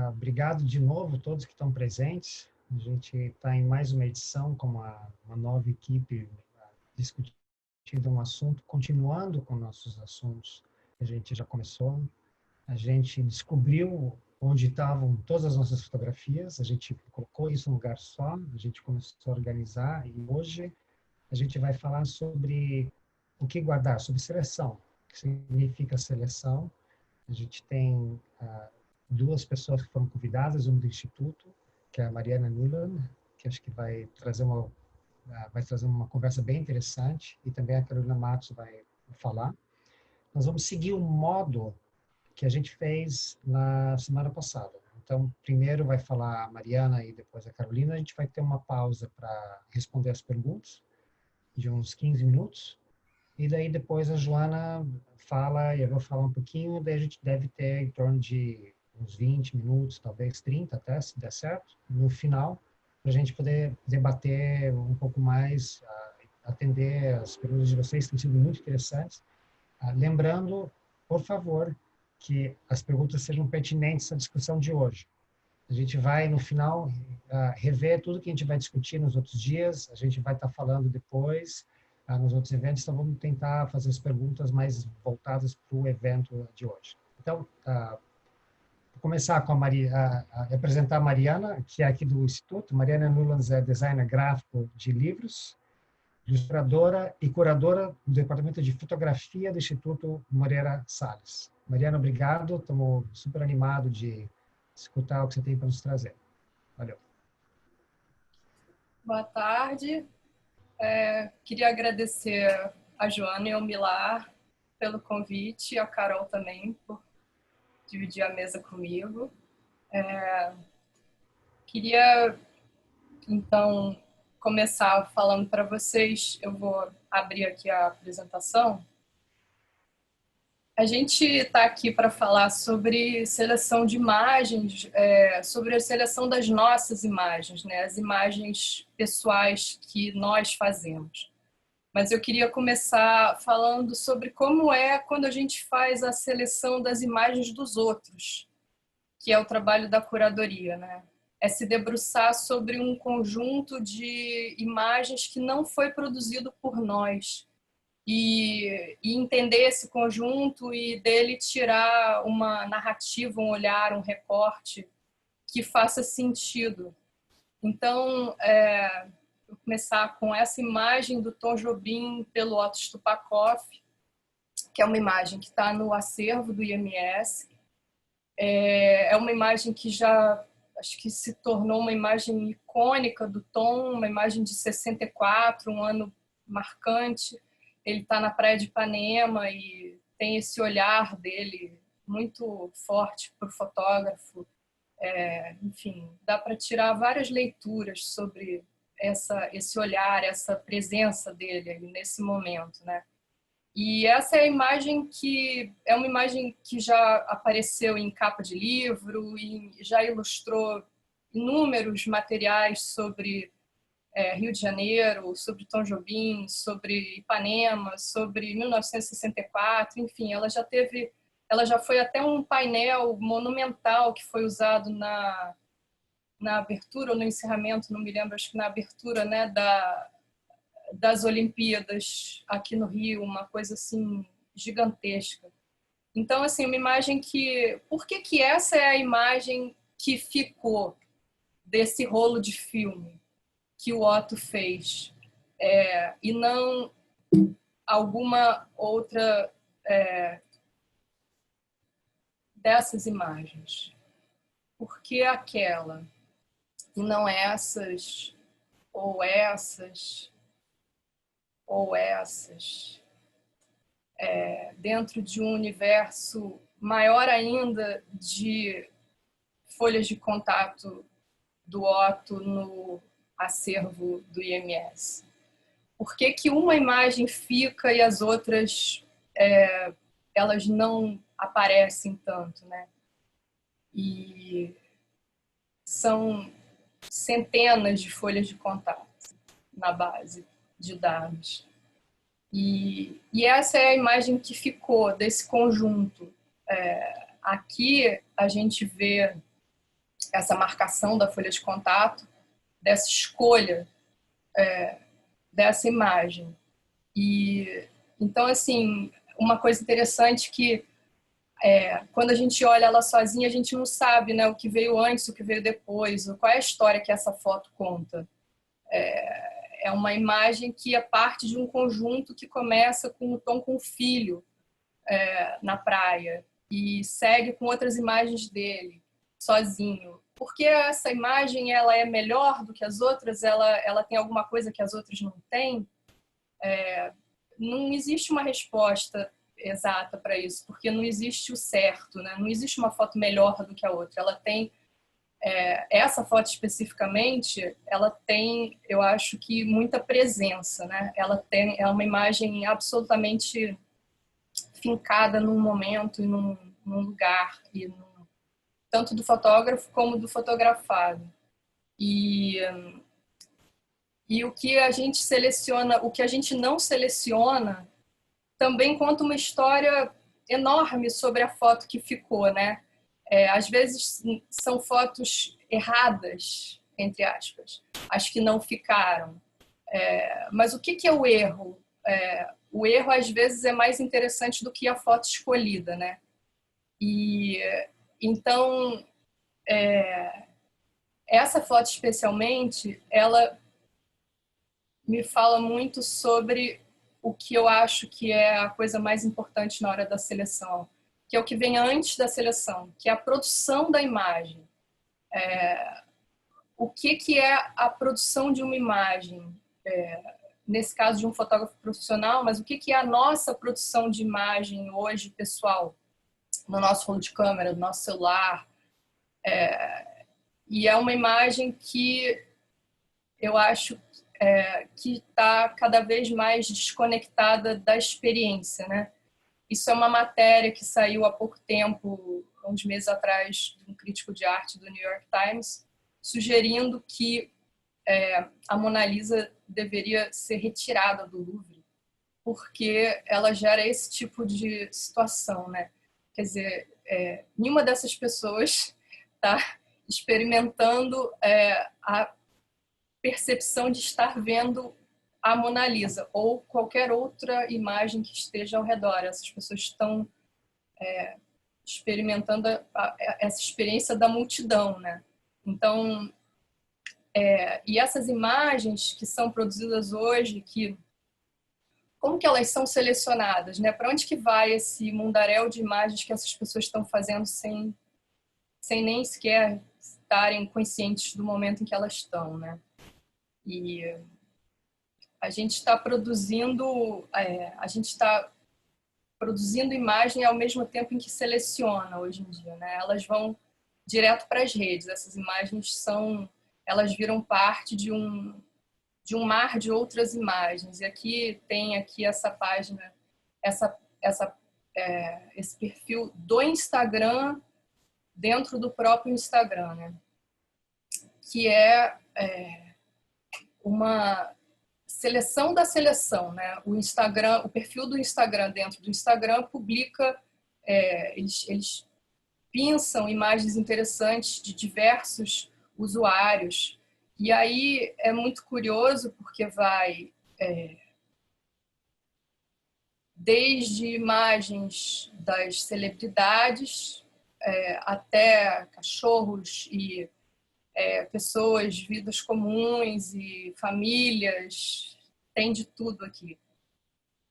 Obrigado de novo a todos que estão presentes. A gente está em mais uma edição com uma nova equipe discutindo um assunto, continuando com nossos assuntos que a gente já começou. A gente descobriu onde estavam todas as nossas fotografias, a gente colocou isso num lugar só, a gente começou a organizar e hoje a gente vai falar sobre o que guardar, sobre seleção, o que significa seleção. A gente tem duas pessoas que foram convidadas, uma do Instituto, que é a Mariana Nuland, que acho que vai trazer uma conversa bem interessante, e também a Carolina Matos vai falar. Nós vamos seguir o modo que a gente fez na semana passada. Então, primeiro vai falar a Mariana e depois a Carolina. A gente vai ter uma pausa para responder as perguntas, de uns 15 minutos. E daí depois a Joana fala, e eu vou falar um pouquinho, daí a gente deve ter em torno de uns 20 minutos, talvez 30 até, se der certo, no final, para a gente poder debater um pouco mais, atender as perguntas de vocês, que têm sido muito interessantes. Lembrando, por favor, que as perguntas sejam pertinentes à discussão de hoje. A gente vai, no final, rever tudo que a gente vai discutir nos outros dias, a gente vai estar falando depois, nos outros eventos, então vamos tentar fazer as perguntas mais voltadas para o evento de hoje. Então, vou começar com a apresentar a Mariana, que é aqui do Instituto. Mariana Nuland é designer gráfico de livros, ilustradora e curadora do Departamento de Fotografia do Instituto Moreira Salles. Mariana, obrigado. Estamos super animados de escutar o que você tem para nos trazer. Valeu. Boa tarde. Queria agradecer a Joana e ao Milar pelo convite, e a Carol também por dividir a mesa comigo. Queria, então, começar falando para vocês, eu vou abrir aqui a apresentação. A gente está aqui para falar sobre seleção de imagens, sobre a seleção das nossas imagens, né? As imagens pessoais que nós fazemos. Mas eu queria começar falando sobre como é quando a gente faz a seleção das imagens dos outros, que é o trabalho da curadoria, né? É se debruçar sobre um conjunto de imagens que não foi produzido por nós, e entender esse conjunto e dele tirar uma narrativa, um olhar, um recorte que faça sentido. Então, vou começar com essa imagem do Tom Jobim pelo Otto Stupakov, que é uma imagem que está no acervo do IMS. É uma imagem que já, acho que se tornou uma imagem icônica do Tom, uma imagem de 64, um ano marcante. Ele está na praia de Ipanema e tem esse olhar dele muito forte para o fotógrafo. Enfim, dá para tirar várias leituras sobre esse olhar, essa presença dele nesse momento, né? E essa é a imagem que é uma imagem que já apareceu em capa de livro e já ilustrou inúmeros materiais sobre Rio de Janeiro, sobre Tom Jobim, sobre Ipanema, sobre 1964, enfim, ela já foi até um painel monumental que foi usado na abertura ou no encerramento, não me lembro, acho que na abertura, né, das Olimpíadas aqui no Rio, uma coisa assim gigantesca. Então, assim, uma imagem que... Por que essa é a imagem que ficou desse rolo de filme que o Otto fez, e não alguma outra dessas imagens? Por que aquela? E não essas, ou essas, ou essas? Dentro de um universo maior ainda de folhas de contato do Otto no acervo do IMS. Por que uma imagem fica e as outras elas não aparecem tanto, né? E são centenas de folhas de contato na base de dados. E essa é a imagem que ficou desse conjunto. Aqui a gente vê essa marcação da folha de contato, dessa escolha dessa imagem. E então, assim, uma coisa interessante que quando a gente olha ela sozinha, a gente não sabe, né, o que veio antes, o que veio depois, qual é a história que essa foto conta. É uma imagem que é parte de um conjunto que começa com o Tom com o filho na praia e segue com outras imagens dele, sozinho. Porque essa imagem ela é melhor do que as outras? Ela tem alguma coisa que as outras não têm? Não existe uma resposta exata para isso, porque não existe o certo, né? Não existe uma foto melhor do que a outra. Ela tem essa foto especificamente, ela tem, eu acho que muita presença, né? É uma imagem absolutamente fincada num momento e num lugar, tanto do fotógrafo como do fotografado. E o que a gente seleciona, o que a gente não seleciona, também conta uma história enorme sobre a foto que ficou, né? Às vezes são fotos erradas, entre aspas, as que não ficaram. Mas o que é o erro? O erro, às vezes, é mais interessante do que a foto escolhida, né? E então, essa foto especialmente, ela me fala muito sobre o que eu acho que é a coisa mais importante na hora da seleção, que é o que vem antes da seleção, que é a produção da imagem. O que é a produção de uma imagem? Nesse caso de um fotógrafo profissional, mas o que é a nossa produção de imagem hoje, pessoal, no nosso rolo de câmera, no nosso celular? E é uma imagem que eu acho que está cada vez mais desconectada da experiência, né? Isso é uma matéria que saiu há pouco tempo, uns meses atrás, de um crítico de arte do New York Times, sugerindo que a Mona Lisa deveria ser retirada do Louvre, porque ela gera esse tipo de situação, né? Quer dizer, nenhuma dessas pessoas está experimentando a percepção de estar vendo a Mona Lisa ou qualquer outra imagem que esteja ao redor. Essas pessoas estão experimentando essa experiência da multidão, né? Então, e essas imagens que são produzidas hoje, como que elas são selecionadas, né? Para onde que vai esse mundaréu de imagens que essas pessoas estão fazendo sem nem sequer estarem conscientes do momento em que elas estão, né? E a gente está produzindo imagem ao mesmo tempo em que seleciona hoje em dia, né? Elas vão direto para as redes. Essas imagens elas viram parte de um mar de outras imagens. E aqui tem essa página, esse perfil do Instagram dentro do próprio Instagram, né? Que uma seleção da seleção, né? O perfil do Instagram dentro do Instagram publica, eles pensam imagens interessantes de diversos usuários. E aí é muito curioso porque vai desde imagens das celebridades até cachorros e pessoas, vidas comuns e famílias, tem de tudo aqui.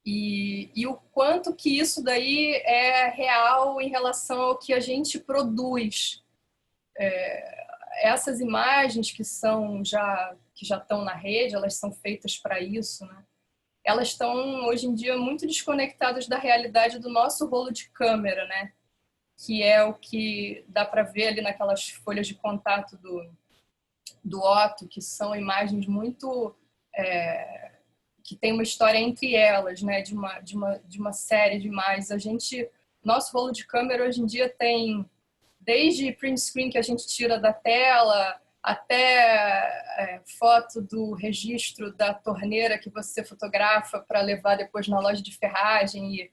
E o quanto que isso daí é real em relação ao que a gente produz. Essas imagens que já estão na rede, elas são feitas para isso, né? Elas estão, hoje em dia, muito desconectadas da realidade do nosso rolo de câmera, né? Que é o que dá para ver ali naquelas folhas de contato do Otto, que são imagens muito... que tem uma história entre elas, né? De uma série de imagens. Nosso rolo de câmera hoje em dia tem desde print screen que a gente tira da tela, até foto do registro da torneira que você fotografa para levar depois na loja de ferragem,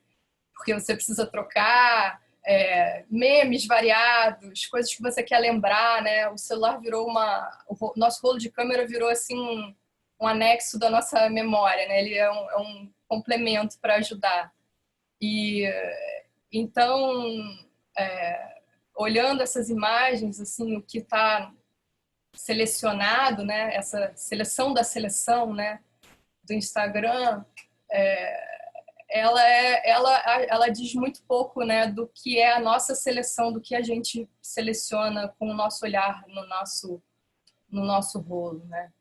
porque você precisa trocar. memes variados, coisas que você quer lembrar, né? O celular virou o nosso rolo de câmera virou assim um anexo da nossa memória, né? Ele é um complemento para ajudar. E então, olhando essas imagens, assim, o que está selecionado, né? Essa seleção da seleção, né? Do Instagram, ela diz muito pouco, né, do que é a nossa seleção, do que a gente seleciona com o nosso olhar no nosso rolo, né?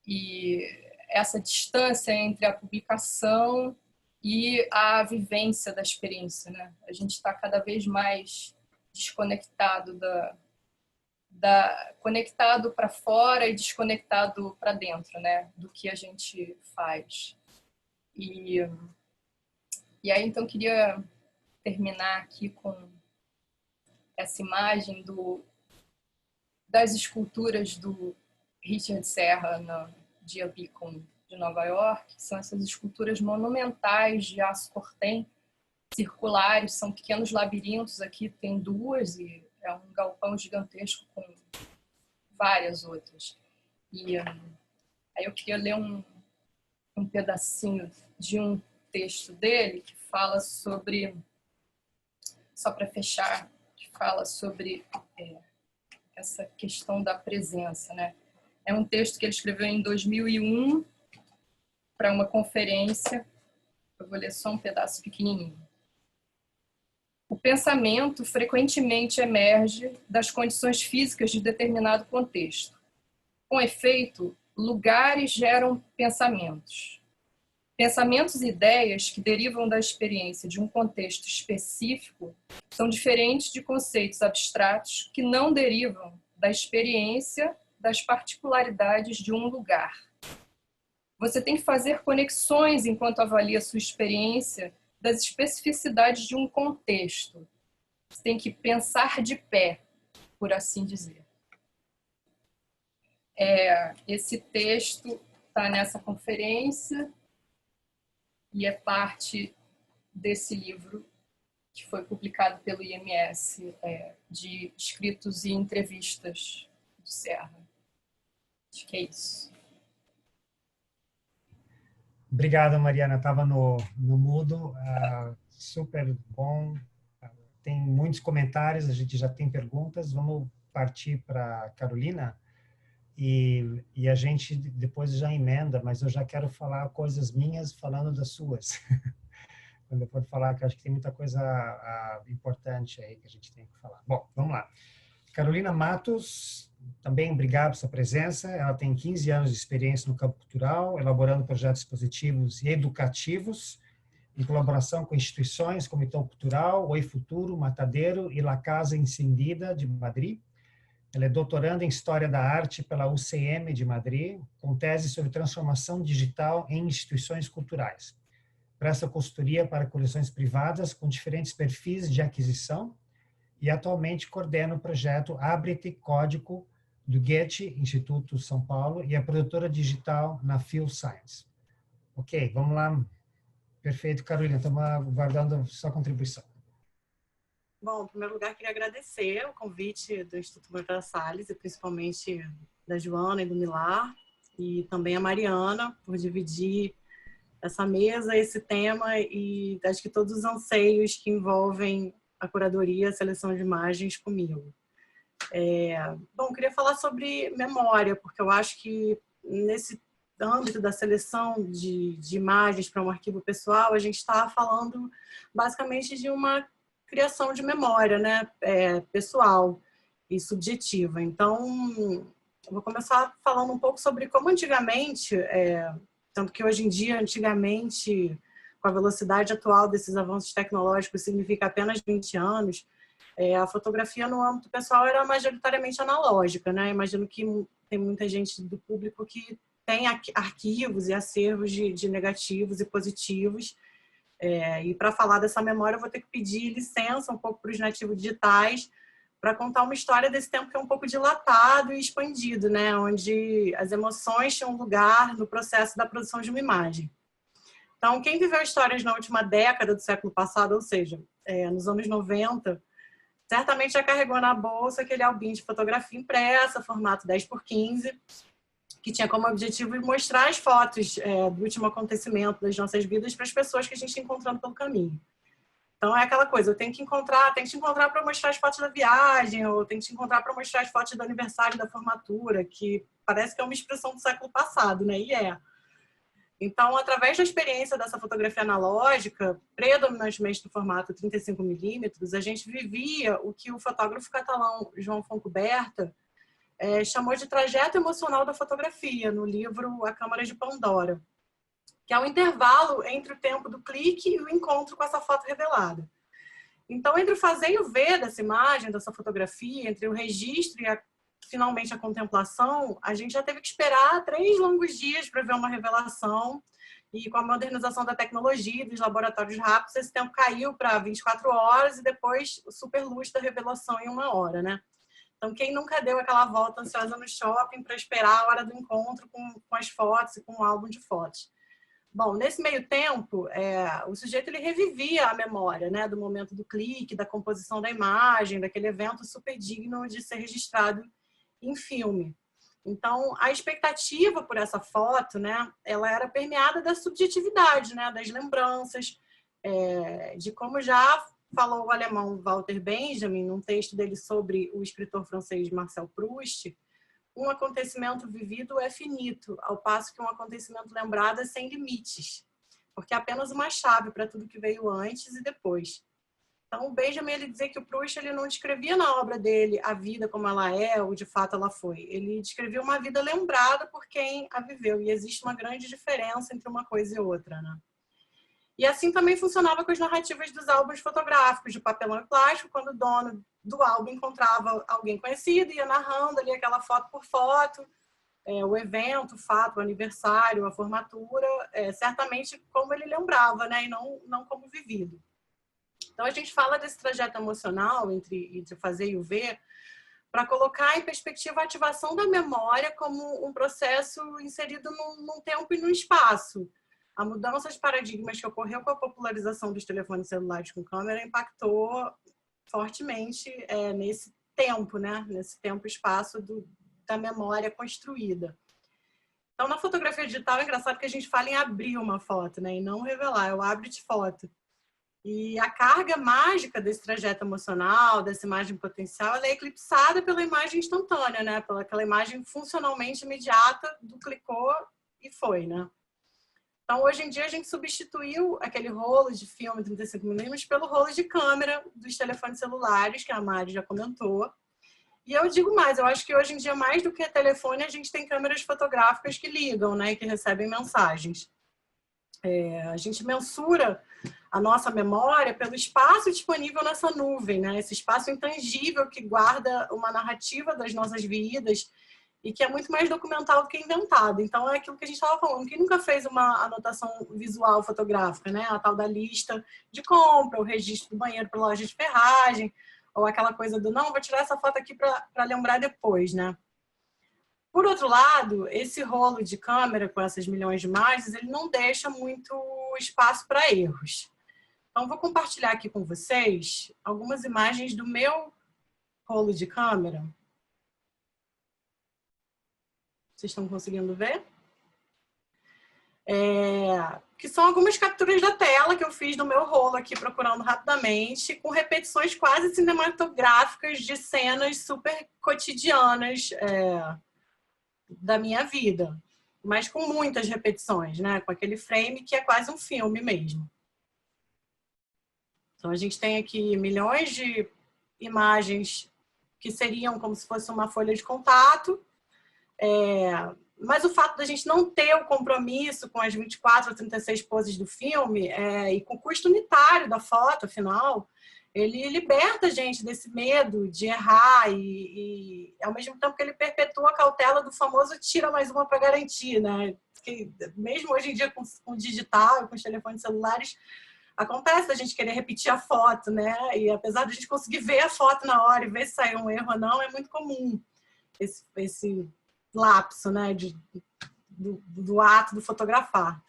E essa distância entre a publicação e a vivência da experiência, né? A gente está cada vez mais desconectado conectado para fora e desconectado para dentro, né? Do que a gente faz. E aí, então, queria terminar aqui com essa imagem das esculturas do Richard Serra na Dia Beacon de Nova York, que são essas esculturas monumentais de aço cortem, circulares, são pequenos labirintos, aqui tem duas, e é um galpão gigantesco com várias outras. E aí eu queria ler um pedacinho de um texto dele que fala sobre, só para fechar, que fala sobre essa questão da presença, né? É um texto que ele escreveu em 2001 para uma conferência. Eu vou ler só um pedaço pequenininho. O pensamento frequentemente emerge das condições físicas de determinado contexto. Com efeito, lugares geram pensamentos. Pensamentos e ideias que derivam da experiência de um contexto específico são diferentes de conceitos abstratos que não derivam da experiência das particularidades de um lugar. Você tem que fazer conexões enquanto avalia sua experiência das especificidades de um contexto. Você tem que pensar de pé, por assim dizer. Esse texto está nessa conferência e é parte desse livro que foi publicado pelo IMS, de escritos e entrevistas do Serra. Acho que é isso. Obrigado, Mariana. Estava no mudo. Super bom. Tem muitos comentários, a gente já tem perguntas. Vamos partir para a Carolina. E a gente depois já emenda, mas eu já quero falar coisas minhas falando das suas. Quando eu for falar, que eu acho que tem muita coisa importante aí que a gente tem que falar. Bom, vamos lá. Carolina Matos, também obrigado pela sua presença. Ela tem 15 anos de experiência no campo cultural, elaborando projetos positivos e educativos, em colaboração com instituições como Então Cultural, Oi Futuro, Matadeiro e La Casa Encendida, de Madrid. Ela é doutoranda em História da Arte pela UCM de Madrid, com tese sobre transformação digital em instituições culturais. Presta consultoria para coleções privadas com diferentes perfis de aquisição e atualmente coordena o projeto Abre-te Código do Goethe Instituto São Paulo e é produtora digital na Phil Science. Ok, vamos lá. Perfeito, Carolina, estamos aguardando sua contribuição. Bom, em primeiro lugar, queria agradecer o convite do Instituto Moreira Salles e principalmente da Joana e do Milar e também a Mariana por dividir essa mesa, esse tema e acho que todos os anseios que envolvem a curadoria, a seleção de imagens comigo. Bom, queria falar sobre memória, porque eu acho que nesse âmbito da seleção de imagens para um arquivo pessoal, a gente está falando basicamente de uma criação de memória, né, pessoal e subjetiva. Então, eu vou começar falando um pouco sobre como antigamente, tanto que hoje em dia, antigamente, com a velocidade atual desses avanços tecnológicos, significa apenas 20 anos, a fotografia no âmbito pessoal era majoritariamente analógica, né? Imagino que tem muita gente do público que tem arquivos e acervos de negativos e positivos. E para falar dessa memória, eu vou ter que pedir licença um pouco para os nativos digitais para contar uma história desse tempo que é um pouco dilatado e expandido, né? Onde as emoções tinham lugar no processo da produção de uma imagem. Então, quem viveu histórias na última década do século passado, ou seja, nos anos 90, certamente já carregou na bolsa aquele albinho de fotografia impressa, formato 10x15, que tinha como objetivo mostrar as fotos do último acontecimento das nossas vidas para as pessoas que a gente ia encontrando pelo caminho. Então, é aquela coisa, eu tenho que te encontrar para mostrar as fotos da viagem, ou tenho que te encontrar para mostrar as fotos do aniversário, da formatura, que parece que é uma expressão do século passado, né? E é. Então, através da experiência dessa fotografia analógica, predominantemente no formato 35mm, a gente vivia o que o fotógrafo catalão João Fontcuberta chamou de trajeto emocional da fotografia, no livro A Câmara de Pandora, que é o intervalo entre o tempo do clique e o encontro com essa foto revelada. Então, entre o fazer e o ver dessa imagem, dessa fotografia, entre o registro e finalmente a contemplação, a gente já teve que esperar 3 longos dias para ver uma revelação, e com a modernização da tecnologia e dos laboratórios rápidos, esse tempo caiu para 24 horas e depois o super luxo da revelação em 1 hora, né? Então, quem nunca deu aquela volta ansiosa no shopping para esperar a hora do encontro com as fotos e com o álbum de fotos? Bom, nesse meio tempo, o sujeito ele revivia a memória, né, do momento do clique, da composição da imagem, daquele evento super digno de ser registrado em filme. Então, a expectativa por essa foto, né, ela era permeada da subjetividade, né, das lembranças, de como já falou o alemão Walter Benjamin, num texto dele sobre o escritor francês Marcel Proust, um acontecimento vivido é finito, ao passo que um acontecimento lembrado é sem limites, porque é apenas uma chave para tudo que veio antes e depois. Então, o Benjamin ele dizia que o Proust ele não descrevia na obra dele a vida como ela é ou de fato ela foi. Ele descrevia uma vida lembrada por quem a viveu, e existe uma grande diferença entre uma coisa e outra, né? E assim também funcionava com as narrativas dos álbuns fotográficos de papelão e plástico, quando o dono do álbum encontrava alguém conhecido e ia narrando ali aquela foto por foto, o evento, o fato, o aniversário, a formatura, certamente como ele lembrava, né? E não como vivido. Então, a gente fala desse trajeto emocional entre o fazer e o ver, para colocar em perspectiva a ativação da memória como um processo inserido num tempo e num espaço. A mudança de paradigmas que ocorreu com a popularização dos telefones celulares com câmera impactou fortemente nesse tempo, né? Nesse tempo e espaço da memória construída. Então, na fotografia digital, é engraçado que a gente fala em abrir uma foto, né? E não revelar, é o abre de foto. E a carga mágica desse trajeto emocional, dessa imagem potencial, ela é eclipsada pela imagem instantânea, né? Pela aquela imagem funcionalmente imediata do clicou e foi, né? Então, hoje em dia, a gente substituiu aquele rolo de filme 35mm pelo rolo de câmera dos telefones celulares, que a Mari já comentou. E eu digo mais, eu acho que hoje em dia, mais do que telefone, a gente tem câmeras fotográficas que ligam, né? E que recebem mensagens. A gente mensura a nossa memória pelo espaço disponível nessa nuvem, né? Esse espaço intangível que guarda uma narrativa das nossas vidas e que é muito mais documental do que inventado. Então, é aquilo que a gente estava falando. Quem nunca fez uma anotação visual fotográfica, né? A tal da lista de compra, o registro do banheiro para loja de ferragem, ou aquela coisa do, não, vou tirar essa foto aqui para lembrar depois, né? Por outro lado, esse rolo de câmera com essas milhões de imagens, ele não deixa muito espaço para erros. Então, vou compartilhar aqui com vocês algumas imagens do meu rolo de câmera. Vocês estão conseguindo ver? Que são algumas capturas da tela que eu fiz do meu rolo aqui, procurando rapidamente, com repetições quase cinematográficas de cenas super cotidianas da minha vida, mas com muitas repetições, né? Com aquele frame que é quase um filme mesmo. Então, a gente tem aqui milhões de imagens que seriam como se fosse uma folha de contato, mas o fato da gente não ter o compromisso com as 24 ou 36 poses do filme e com o custo unitário da foto, afinal, ele liberta a gente desse medo de errar e ao mesmo tempo que ele perpetua a cautela do famoso tira mais uma para garantir, né? Porque mesmo hoje em dia com o digital, com os telefones celulares, acontece a gente querer repetir a foto, né? E apesar de a gente conseguir ver a foto na hora e ver se saiu um erro ou não, é muito comum esse lapso, né? Do ato do fotografar.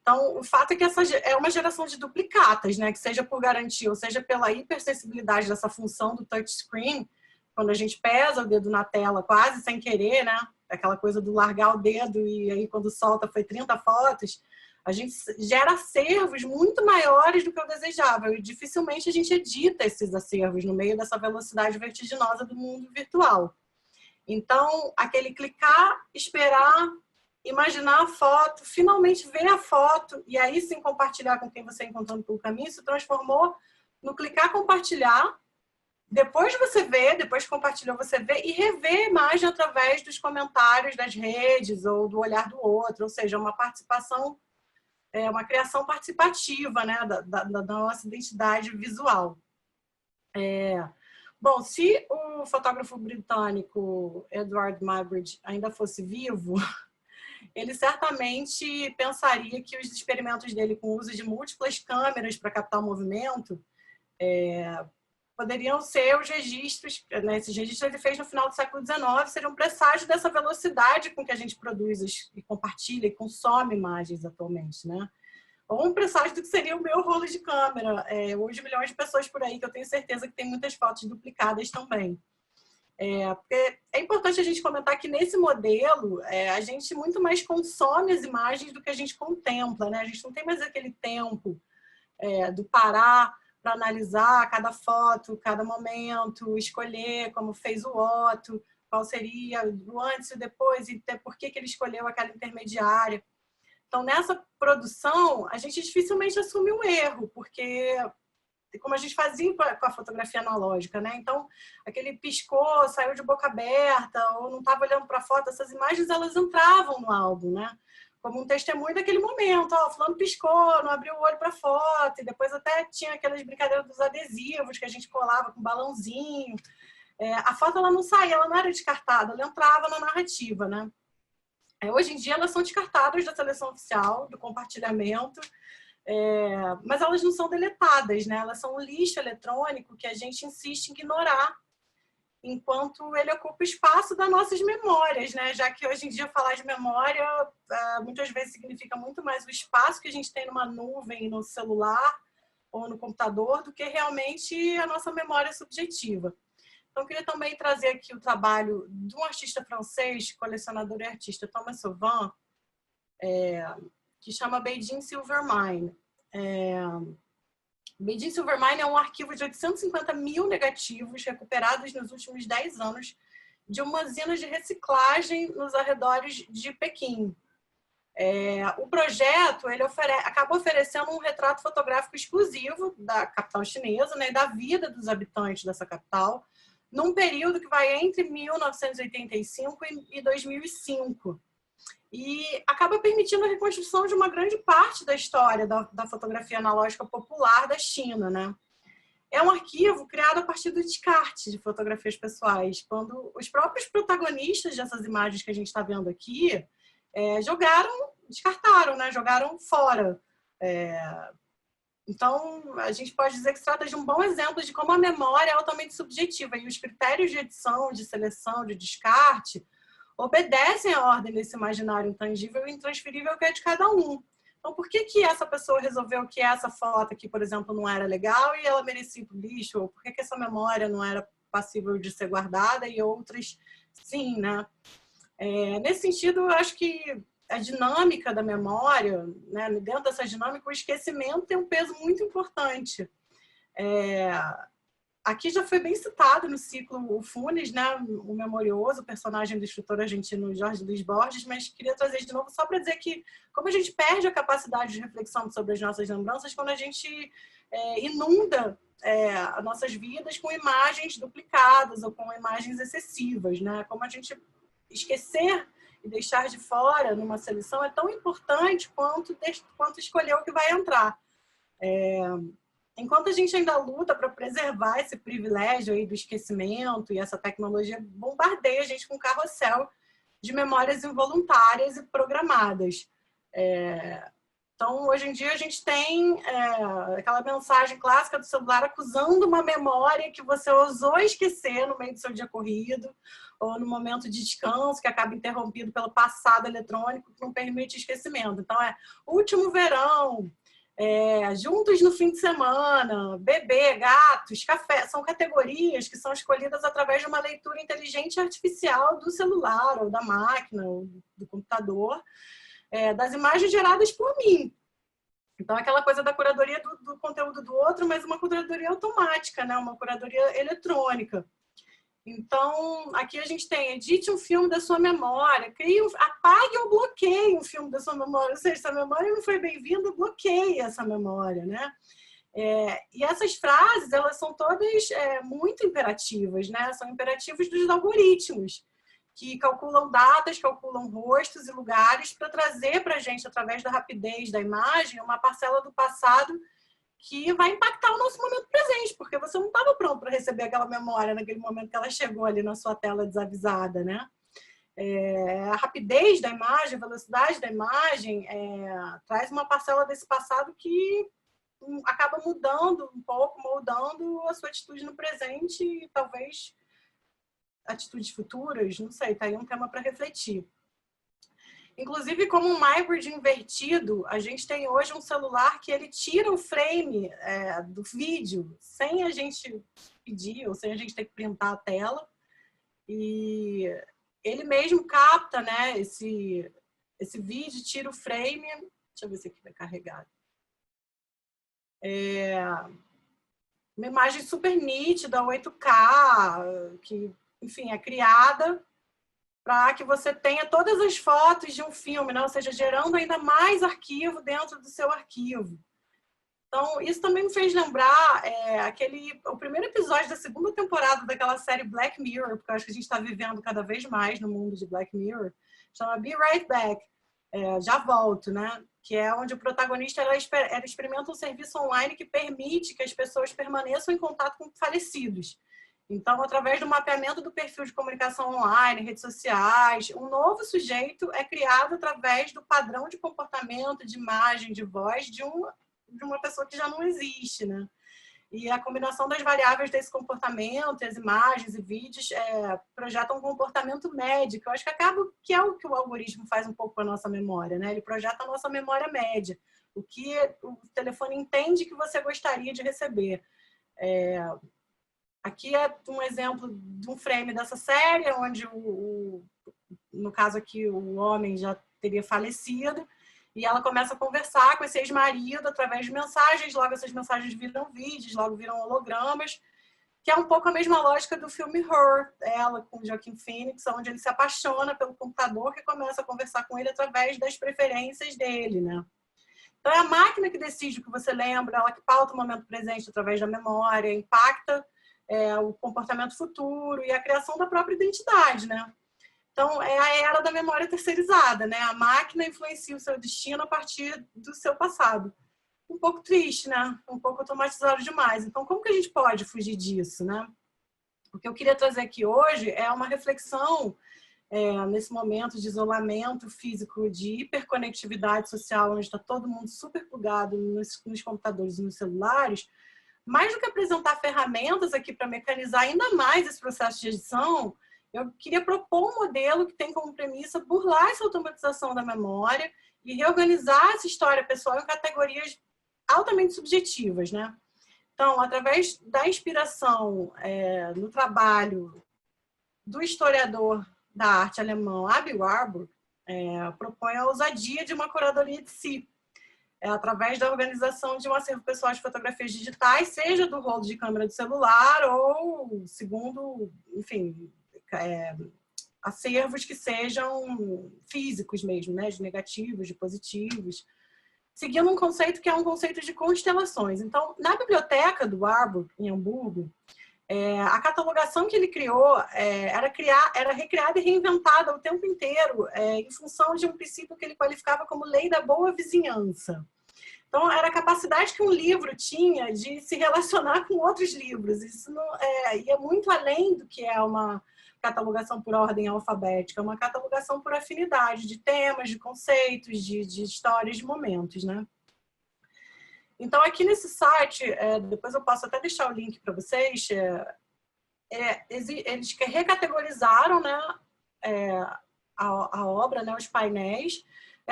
Então, o fato é que essa é uma geração de duplicatas, né? Que seja por garantia ou seja pela hipersensibilidade dessa função do touchscreen, quando a gente pesa o dedo na tela quase sem querer, né? Aquela coisa do largar o dedo e aí quando solta foi 30 fotos, a gente gera acervos muito maiores do que o desejável e dificilmente a gente edita esses acervos no meio dessa velocidade vertiginosa do mundo virtual. Então, aquele clicar, esperar, imaginar a foto, finalmente ver a foto e aí sim compartilhar com quem você encontrando pelo caminho, se transformou no clicar compartilhar. Depois você vê, depois que compartilhou, você vê e revê a imagem através dos comentários das redes ou do olhar do outro, ou seja, uma participação, uma criação participativa, né, da nossa identidade visual. Bom, se o fotógrafo britânico Edward Muybridge ainda fosse vivo, ele certamente pensaria que os experimentos dele com o uso de múltiplas câmeras para captar o movimento poderiam ser os registros, né, esses registros ele fez no final do século XIX, seriam um presságio dessa velocidade com que a gente produz e compartilha e consome imagens atualmente, né? Ou um presságio do que seria o meu rolo de câmera. Hoje, milhões de pessoas por aí, que eu tenho certeza que tem muitas fotos duplicadas também. Porque é importante a gente comentar que nesse modelo, a gente muito mais consome as imagens do que a gente contempla, né? A gente não tem mais aquele tempo do parar para analisar cada foto, cada momento, escolher como fez o Otto, qual seria o antes e o depois, e por que ele escolheu aquela intermediária. Então, nessa produção, a gente dificilmente assume um erro, porque como a gente fazia com a fotografia analógica, né? Então, aquele piscou, saiu de boca aberta, ou não estava olhando para a foto, essas imagens elas entravam no álbum, né? Como um testemunho daquele momento, ó, fulano piscou, não abriu o olho para a foto, e depois até tinha aquelas brincadeiras dos adesivos que a gente colava com balãozinho. A foto ela não saía, ela não era descartada, ela entrava na narrativa, né? Hoje em dia elas são descartadas da seleção oficial, do compartilhamento, mas elas não são deletadas, né? Elas são um lixo eletrônico que a gente insiste em ignorar enquanto ele ocupa o espaço das nossas memórias, né? Já que hoje em dia falar de memória muitas vezes significa muito mais o espaço que a gente tem numa nuvem, no celular ou no computador, do que realmente a nossa memória subjetiva. Então, eu queria também trazer aqui o trabalho de um artista francês, colecionador e artista, Thomas Sauvin, que chama Beijing Silvermine. Beijing Silvermine é um arquivo de 850 mil negativos recuperados nos últimos 10 anos de uma usina de reciclagem nos arredores de Pequim. O projeto ele acaba oferecendo um retrato fotográfico exclusivo da capital chinesa, né, da vida dos habitantes dessa capital, num período que vai entre 1985 e 2005. E acaba permitindo a reconstrução de uma grande parte da história da fotografia analógica popular da China, né? É um arquivo criado a partir do descarte de fotografias pessoais, quando os próprios protagonistas dessas imagens que a gente está vendo aqui descartaram, né? Jogaram fora. Então, a gente pode dizer que se trata de um bom exemplo de como a memória é altamente subjetiva e os critérios de edição, de seleção, de descarte obedecem à ordem desse imaginário intangível e intransferível que é de cada um. Então, por que essa pessoa resolveu que essa foto aqui, por exemplo, não era legal e ela merecia ir pro lixo? Ou por que essa memória não era passível de ser guardada e outras sim, né? Nesse sentido, eu acho que a dinâmica da memória, né, dentro dessa dinâmica, o esquecimento tem um peso muito importante. Aqui já foi bem citado no ciclo o Funes, né, o memorioso, personagem do escritor argentino Jorge Luis Borges, mas queria trazer de novo só para dizer que como a gente perde a capacidade de reflexão sobre as nossas lembranças quando a gente inunda as nossas vidas com imagens duplicadas ou com imagens excessivas, né? Como a gente esquecer e deixar de fora numa seleção é tão importante quanto escolher o que vai entrar. Enquanto a gente ainda luta para preservar esse privilégio aí do esquecimento e essa tecnologia bombardeia a gente com um carrossel de memórias involuntárias e programadas. Então, hoje em dia, a gente tem aquela mensagem clássica do celular acusando uma memória que você ousou esquecer no meio do seu dia corrido, ou no momento de descanso, que acaba interrompido pelo passado eletrônico, que não permite esquecimento. Então, último verão, juntos no fim de semana, bebê, gatos, café, são categorias que são escolhidas através de uma leitura inteligente e artificial do celular, ou da máquina, ou do computador, das imagens geradas por mim. Então, aquela coisa da curadoria do conteúdo do outro, mas uma curadoria automática, né? Uma curadoria eletrônica. Então, aqui a gente tem: edite um filme da sua memória, apague ou bloqueie um filme da sua memória. Ou seja, se a memória não foi bem-vinda, bloqueie essa memória, né? E essas frases, elas são todas muito imperativas, né? São imperativos dos algoritmos, que calculam datas, calculam rostos e lugares para trazer para a gente, através da rapidez da imagem, uma parcela do passado que vai impactar o nosso momento presente, porque você não estava pronto para receber aquela memória naquele momento que ela chegou ali na sua tela desavisada, né? A rapidez da imagem, a velocidade da imagem traz uma parcela desse passado que acaba mudando um pouco, moldando a sua atitude no presente e talvez atitudes futuras, não sei, tá aí um tema para refletir. Inclusive, como um hybrid invertido, a gente tem hoje um celular que ele tira o frame do vídeo sem a gente pedir, ou sem a gente ter que printar a tela. E ele mesmo capta, né, esse vídeo, tira o frame. Deixa eu ver se aqui vai carregar. Uma imagem super nítida, 8K, que, enfim, é criada para que você tenha todas as fotos de um filme, né? Ou seja, gerando ainda mais arquivo dentro do seu arquivo. Então, isso também me fez lembrar o primeiro episódio da segunda temporada daquela série Black Mirror, porque eu acho que a gente está vivendo cada vez mais no mundo de Black Mirror, chama Be Right Back, já volto, né? Que é onde o protagonista ela experimenta um serviço online que permite que as pessoas permaneçam em contato com falecidos. Então, através do mapeamento do perfil de comunicação online, redes sociais, um novo sujeito é criado através do padrão de comportamento, de imagem, de voz de uma pessoa que já não existe, né? E a combinação das variáveis desse comportamento, as imagens e vídeos, projetam um comportamento médio, que eu acho que é o que o algoritmo faz um pouco com a nossa memória, né? Ele projeta a nossa memória média, o que o telefone entende que você gostaria de receber. Aqui é um exemplo de um frame dessa série, onde, no caso aqui, o homem já teria falecido, e ela começa a conversar com esse ex-marido através de mensagens, logo essas mensagens viram vídeos, logo viram hologramas, que é um pouco a mesma lógica do filme Her, ela com Joaquin Phoenix, onde ele se apaixona pelo computador que começa a conversar com ele através das preferências dele, né? Então, é a máquina que decide o que você lembra, ela que pauta o momento presente através da memória, impacta o comportamento futuro e a criação da própria identidade, né? Então, é a era da memória terceirizada, né? A máquina influencia o seu destino a partir do seu passado. Um pouco triste, né? Um pouco automatizado demais. Então, como que a gente pode fugir disso, né? O que eu queria trazer aqui hoje é uma reflexão nesse momento de isolamento físico, de hiperconectividade social, onde está todo mundo super plugado nos computadores e nos celulares. Mais do que apresentar ferramentas aqui para mecanizar ainda mais esse processo de edição, eu queria propor um modelo que tem como premissa burlar essa automatização da memória e reorganizar essa história pessoal em categorias altamente subjetivas, né? Então, através da inspiração no trabalho do historiador da arte alemão Aby Warburg, propõe a ousadia de uma curadoria de si, através da organização de um acervo pessoal de fotografias digitais, seja do rolo de câmera do celular ou, segundo, enfim, acervos que sejam físicos mesmo, né? De negativos, de positivos, seguindo um conceito que é um conceito de constelações. Então, na biblioteca do Warburg, em Hamburgo, a catalogação que ele criou era recriada e reinventada o tempo inteiro em função de um princípio que ele qualificava como lei da boa vizinhança. Então, era a capacidade que um livro tinha de se relacionar com outros livros. Isso não, ia muito além do que é uma catalogação por ordem alfabética, é uma catalogação por afinidade de temas, de conceitos, de histórias, de momentos, né? Então, aqui nesse site, depois eu posso até deixar o link para vocês, eles recategorizaram, né, a obra, né, os painéis.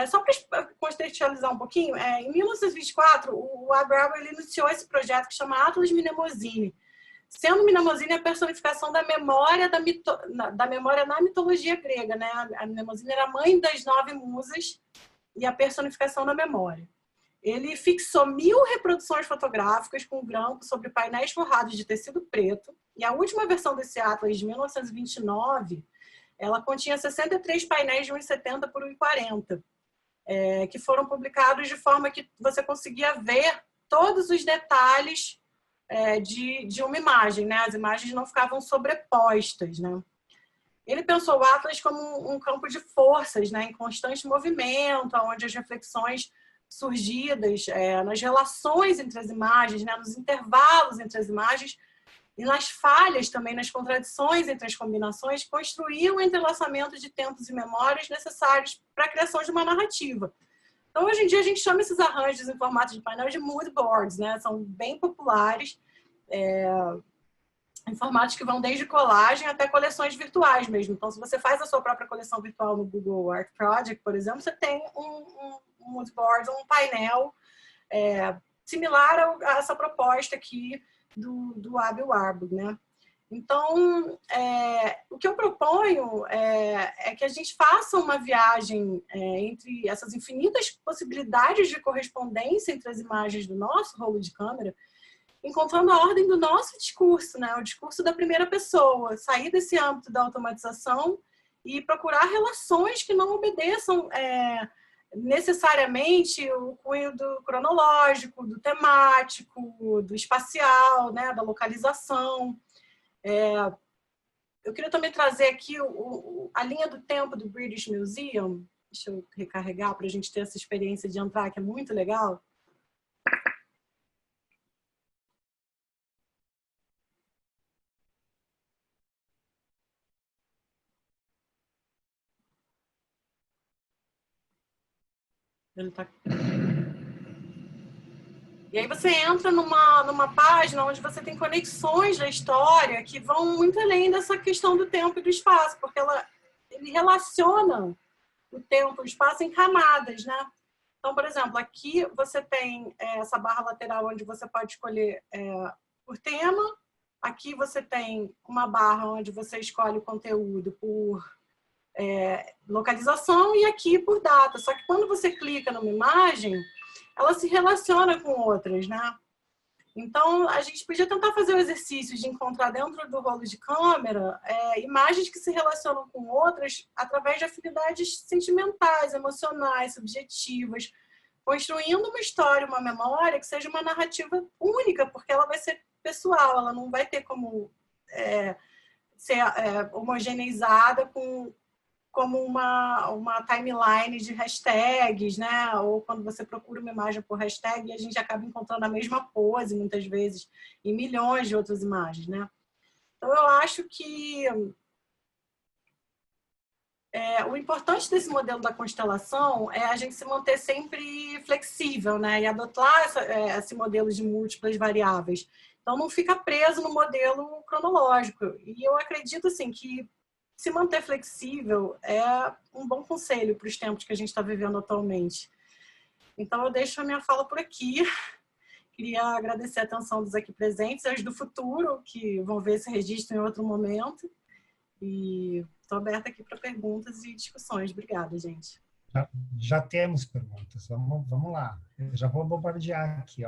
Só para contextualizar um pouquinho, em 1924, o Abraham ele iniciou esse projeto que chama Atlas Mnemosine, sendo Mnemosine a personificação da memória, da memória na mitologia grega, né? A Mnemosine era a mãe das 9 musas e a personificação da memória. Ele fixou 1000 reproduções fotográficas com grampo sobre painéis forrados de tecido preto, e a última versão desse Atlas, de 1929, ela continha 63 painéis de 1,70 por 1,40, que foram publicados de forma que você conseguia ver todos os detalhes de uma imagem, né? As imagens não ficavam sobrepostas, né? Ele pensou o Atlas como um campo de forças, né, em constante movimento, onde as reflexões surgidas nas relações entre as imagens, né, nos intervalos entre as imagens e nas falhas também, nas contradições entre as combinações, construíam o entrelaçamento de tempos e memórias necessários para a criação de uma narrativa. Então, hoje em dia, a gente chama esses arranjos em formato de painel de mood boards, né? São bem populares, em formatos que vão desde colagem até coleções virtuais mesmo. Então, se você faz a sua própria coleção virtual no Google Art Project, por exemplo, você tem um mood board, um painel similar a essa proposta aqui do Abby Warburg, né? Então, o que eu proponho é que a gente faça uma viagem entre essas infinitas possibilidades de correspondência entre as imagens do nosso rolo de câmera, encontrando a ordem do nosso discurso, né? O discurso da primeira pessoa, sair desse âmbito da automatização e procurar relações que não obedeçam necessariamente o cunho do cronológico, do temático, do espacial, né? Da localização. Eu queria também trazer aqui a linha do tempo do British Museum. Deixa eu recarregar para a gente ter essa experiência de entrar, que é muito legal. Ele tá... E aí você entra numa página onde você tem conexões da história que vão muito além dessa questão do tempo e do espaço, porque ele relaciona o tempo e o espaço em camadas, né? Então, por exemplo, aqui você tem essa barra lateral onde você pode escolher por tema. Aqui você tem uma barra onde você escolhe o conteúdo por localização e aqui por data. Só que quando você clica numa imagem, ela se relaciona com outras, né? Então, a gente podia tentar fazer o exercício de encontrar dentro do rolo de câmera imagens que se relacionam com outras através de afinidades sentimentais, emocionais, subjetivas, construindo uma história, uma memória que seja uma narrativa única, porque ela vai ser pessoal, ela não vai ter como ser homogeneizada como uma timeline de hashtags, né? Ou quando você procura uma imagem por hashtag, a gente acaba encontrando a mesma pose, muitas vezes, em milhões de outras imagens, né? Então, eu acho que o importante desse modelo da constelação é a gente se manter sempre flexível, né? E adotar esse modelo de múltiplas variáveis. Então, não fica preso no modelo cronológico. E eu acredito, assim, que se manter flexível é um bom conselho para os tempos que a gente está vivendo atualmente. Então, eu deixo a minha fala por aqui. Queria agradecer a atenção dos aqui presentes, e os do futuro, que vão ver esse registro em outro momento. E estou aberta aqui para perguntas e discussões. Obrigada, gente. Já temos perguntas. Vamos lá. Eu já vou bombardear aqui.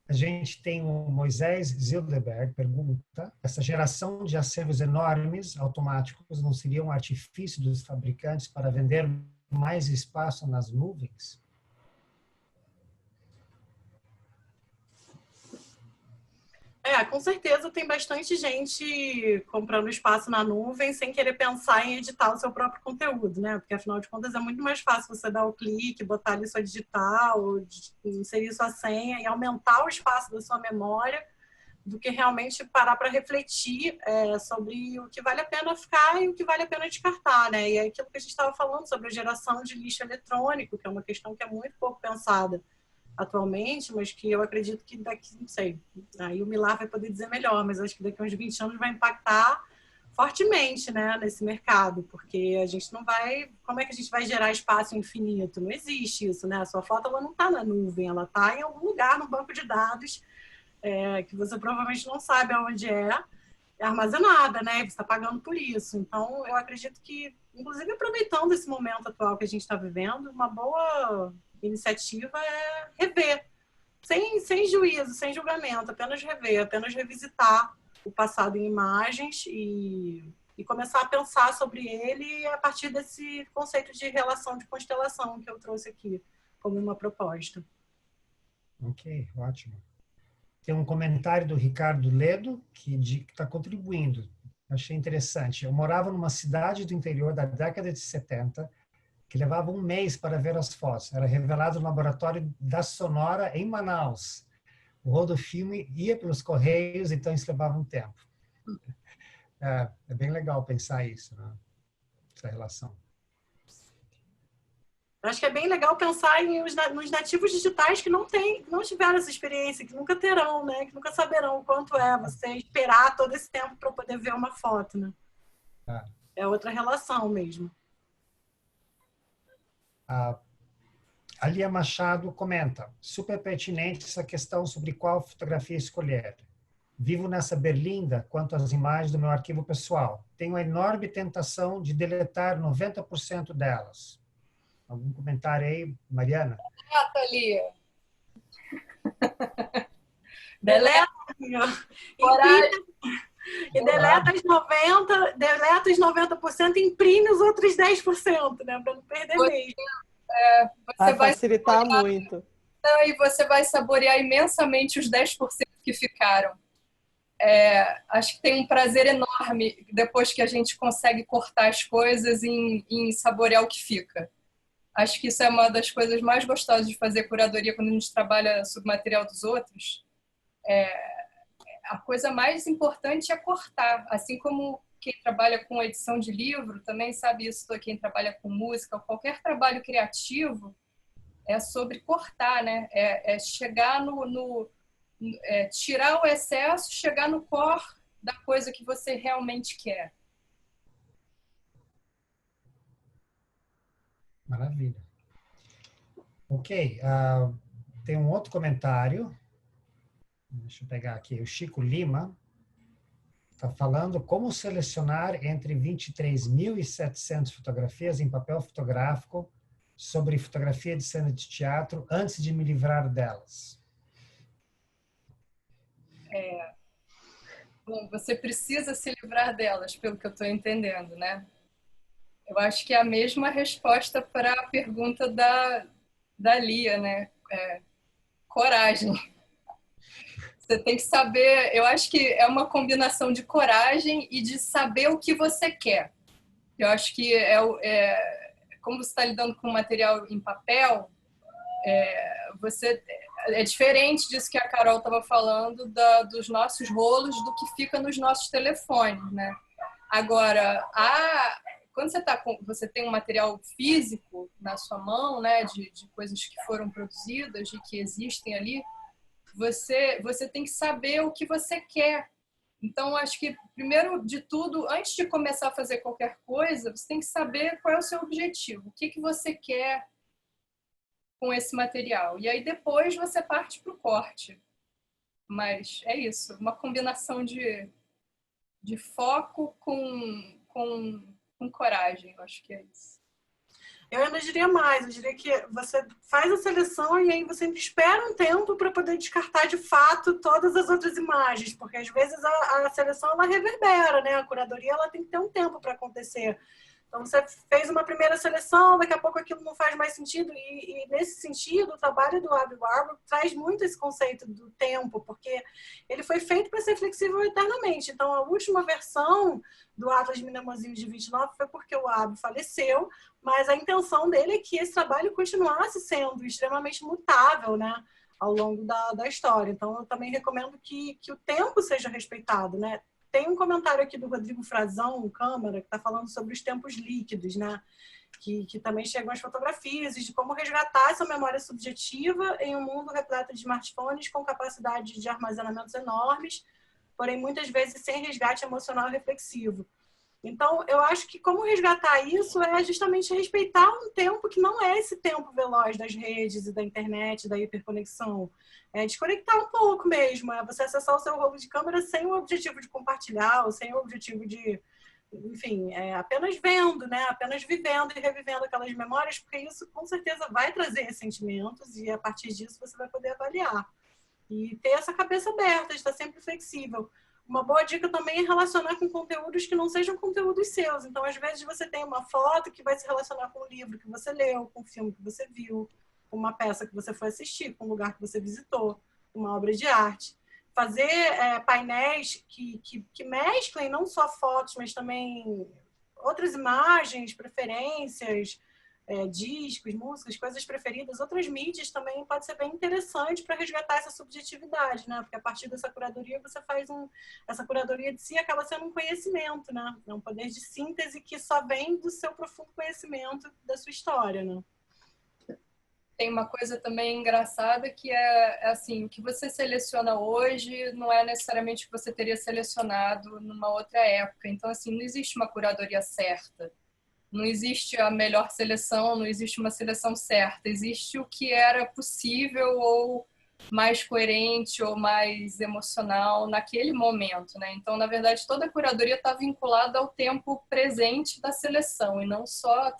A gente tem o Moisés Zilderberg, pergunta: essa geração de acervos enormes, automáticos, não seria um artifício dos fabricantes para vender mais espaço nas nuvens? Com certeza tem bastante gente comprando espaço na nuvem sem querer pensar em editar o seu próprio conteúdo, né? Porque, afinal de contas, é muito mais fácil você dar o clique, botar ali sua digital, inserir sua senha e aumentar o espaço da sua memória do que realmente parar para refletir sobre o que vale a pena ficar e o que vale a pena descartar, né? E é aquilo que a gente estava falando sobre a geração de lixo eletrônico, que é uma questão que é muito pouco pensada atualmente, mas que eu acredito que daqui, não sei, aí o Milar vai poder dizer melhor, mas acho que daqui a uns 20 anos vai impactar fortemente, né, nesse mercado, porque a gente não vai... Como é que a gente vai gerar espaço infinito? Não existe isso, né? A sua foto ela não está na nuvem, ela está em algum lugar no banco de dados que você provavelmente não sabe aonde é armazenada, né? Você está pagando por isso. Então, eu acredito que, inclusive aproveitando esse momento atual que a gente está vivendo, uma boa iniciativa é rever, sem juízo, sem julgamento, apenas rever, apenas revisitar o passado em imagens e começar a pensar sobre ele a partir desse conceito de relação de constelação que eu trouxe aqui como uma proposta. Ok, ótimo. Tem um comentário do Ricardo Ledo que está contribuindo. Achei interessante. Eu morava numa cidade do interior da década de 70 que levava um mês para ver as fotos. Era revelado no laboratório da Sonora, em Manaus. O rodofilme ia pelos correios, então isso levava um tempo. É bem legal pensar isso, né? Essa relação. Acho que é bem legal pensar nos nativos digitais que não tiveram essa experiência, que nunca terão, né? Que nunca saberão o quanto é você esperar todo esse tempo para poder ver uma foto, né? É outra relação mesmo. A Lia Machado comenta: super pertinente essa questão sobre qual fotografia escolher. Vivo nessa berlinda quanto às imagens do meu arquivo pessoal. Tenho a enorme tentação de deletar 90% delas. Algum comentário aí, Mariana? Lia. Deleta. E deleta os 90% e imprime os outros 10%, né? Para não perder mesmo. Vai facilitar muito. E você vai saborear imensamente os 10% que ficaram. Acho que tem um prazer enorme depois que a gente consegue cortar as coisas em saborear o que fica. Acho que isso é uma das coisas mais gostosas de fazer curadoria quando a gente trabalha sobre material dos outros. A coisa mais importante é cortar. Assim como quem trabalha com edição de livro também sabe isso, quem trabalha com música, qualquer trabalho criativo é sobre cortar, né? Chegar tirar o excesso, chegar no core da coisa que você realmente quer. Maravilha. Ok, tem um outro comentário. Deixa eu pegar aqui. O Chico Lima está falando como selecionar entre 23.700 fotografias em papel fotográfico sobre fotografia de cena de teatro antes de me livrar delas. Bom, você precisa se livrar delas, pelo que eu estou entendendo, né? Eu acho que é a mesma resposta para a pergunta da Lia, né? Coragem. Você tem que saber, eu acho que é uma combinação de coragem e de saber o que você quer. Eu acho que como você está lidando com material em papel, é diferente disso que a Carol estava falando, dos nossos rolos, do que fica nos nossos telefones, né? Agora, quando você tem um material físico na sua mão, né, de coisas que foram produzidas e que existem ali, você tem que saber o que você quer. Então, acho que, primeiro de tudo, antes de começar a fazer qualquer coisa, você tem que saber qual é o seu objetivo, o que você quer com esse material. E aí, depois, você parte para o corte. Mas é isso, uma combinação de foco com coragem, eu acho que é isso. Eu ainda diria mais, eu diria que você faz a seleção e aí você espera um tempo para poder descartar de fato todas as outras imagens, porque às vezes a seleção ela reverbera, né? A curadoria ela tem que ter um tempo para acontecer. Então você fez uma primeira seleção, daqui a pouco aquilo não faz mais sentido e nesse sentido o trabalho do Aby Warburg traz muito esse conceito do tempo, porque ele foi feito para ser flexível eternamente. Então a última versão do Atlas de Mnemosyne de 29 foi porque o Aby faleceu, mas a intenção dele é que esse trabalho continuasse sendo extremamente mutável, né? ao longo da história. Então, eu também recomendo que o tempo seja respeitado, né? Tem um comentário aqui do Rodrigo Frazão, Câmara, que está falando sobre os tempos líquidos, né? Que também chegam as fotografias e de como resgatar essa memória subjetiva em um mundo repleto de smartphones com capacidade de armazenamentos enormes, porém muitas vezes sem resgate emocional e reflexivo. Então, eu acho que como resgatar isso é justamente respeitar um tempo que não é esse tempo veloz das redes e da internet, da hiperconexão. É desconectar um pouco mesmo, é você acessar o seu rolo de câmera sem o objetivo de compartilhar, ou sem o objetivo de, enfim, apenas vendo, né? Apenas vivendo e revivendo aquelas memórias, porque isso com certeza vai trazer ressentimentos e a partir disso você vai poder avaliar. E ter essa cabeça aberta, estar sempre flexível. Uma boa dica também é relacionar com conteúdos que não sejam conteúdos seus. Então, às vezes, você tem uma foto que vai se relacionar com um livro que você leu, com um filme que você viu, com uma peça que você foi assistir, com um lugar que você visitou, uma obra de arte. Fazer painéis que mesclem não só fotos, mas também outras imagens, preferências, discos, músicas, coisas preferidas, outras mídias também pode ser bem interessante para resgatar essa subjetividade, né? Porque a partir dessa curadoria você faz essa curadoria de si acaba sendo um conhecimento, né? É um poder de síntese que só vem do seu profundo conhecimento da sua história, né? Tem uma coisa também engraçada que é assim, o que você seleciona hoje não é necessariamente o que você teria selecionado numa outra época. Então, assim, não existe uma curadoria certa. Não existe a melhor seleção, não existe uma seleção certa. Existe o que era possível ou mais coerente ou mais emocional naquele momento, né? Então, na verdade, toda a curadoria está vinculada ao tempo presente da seleção e não só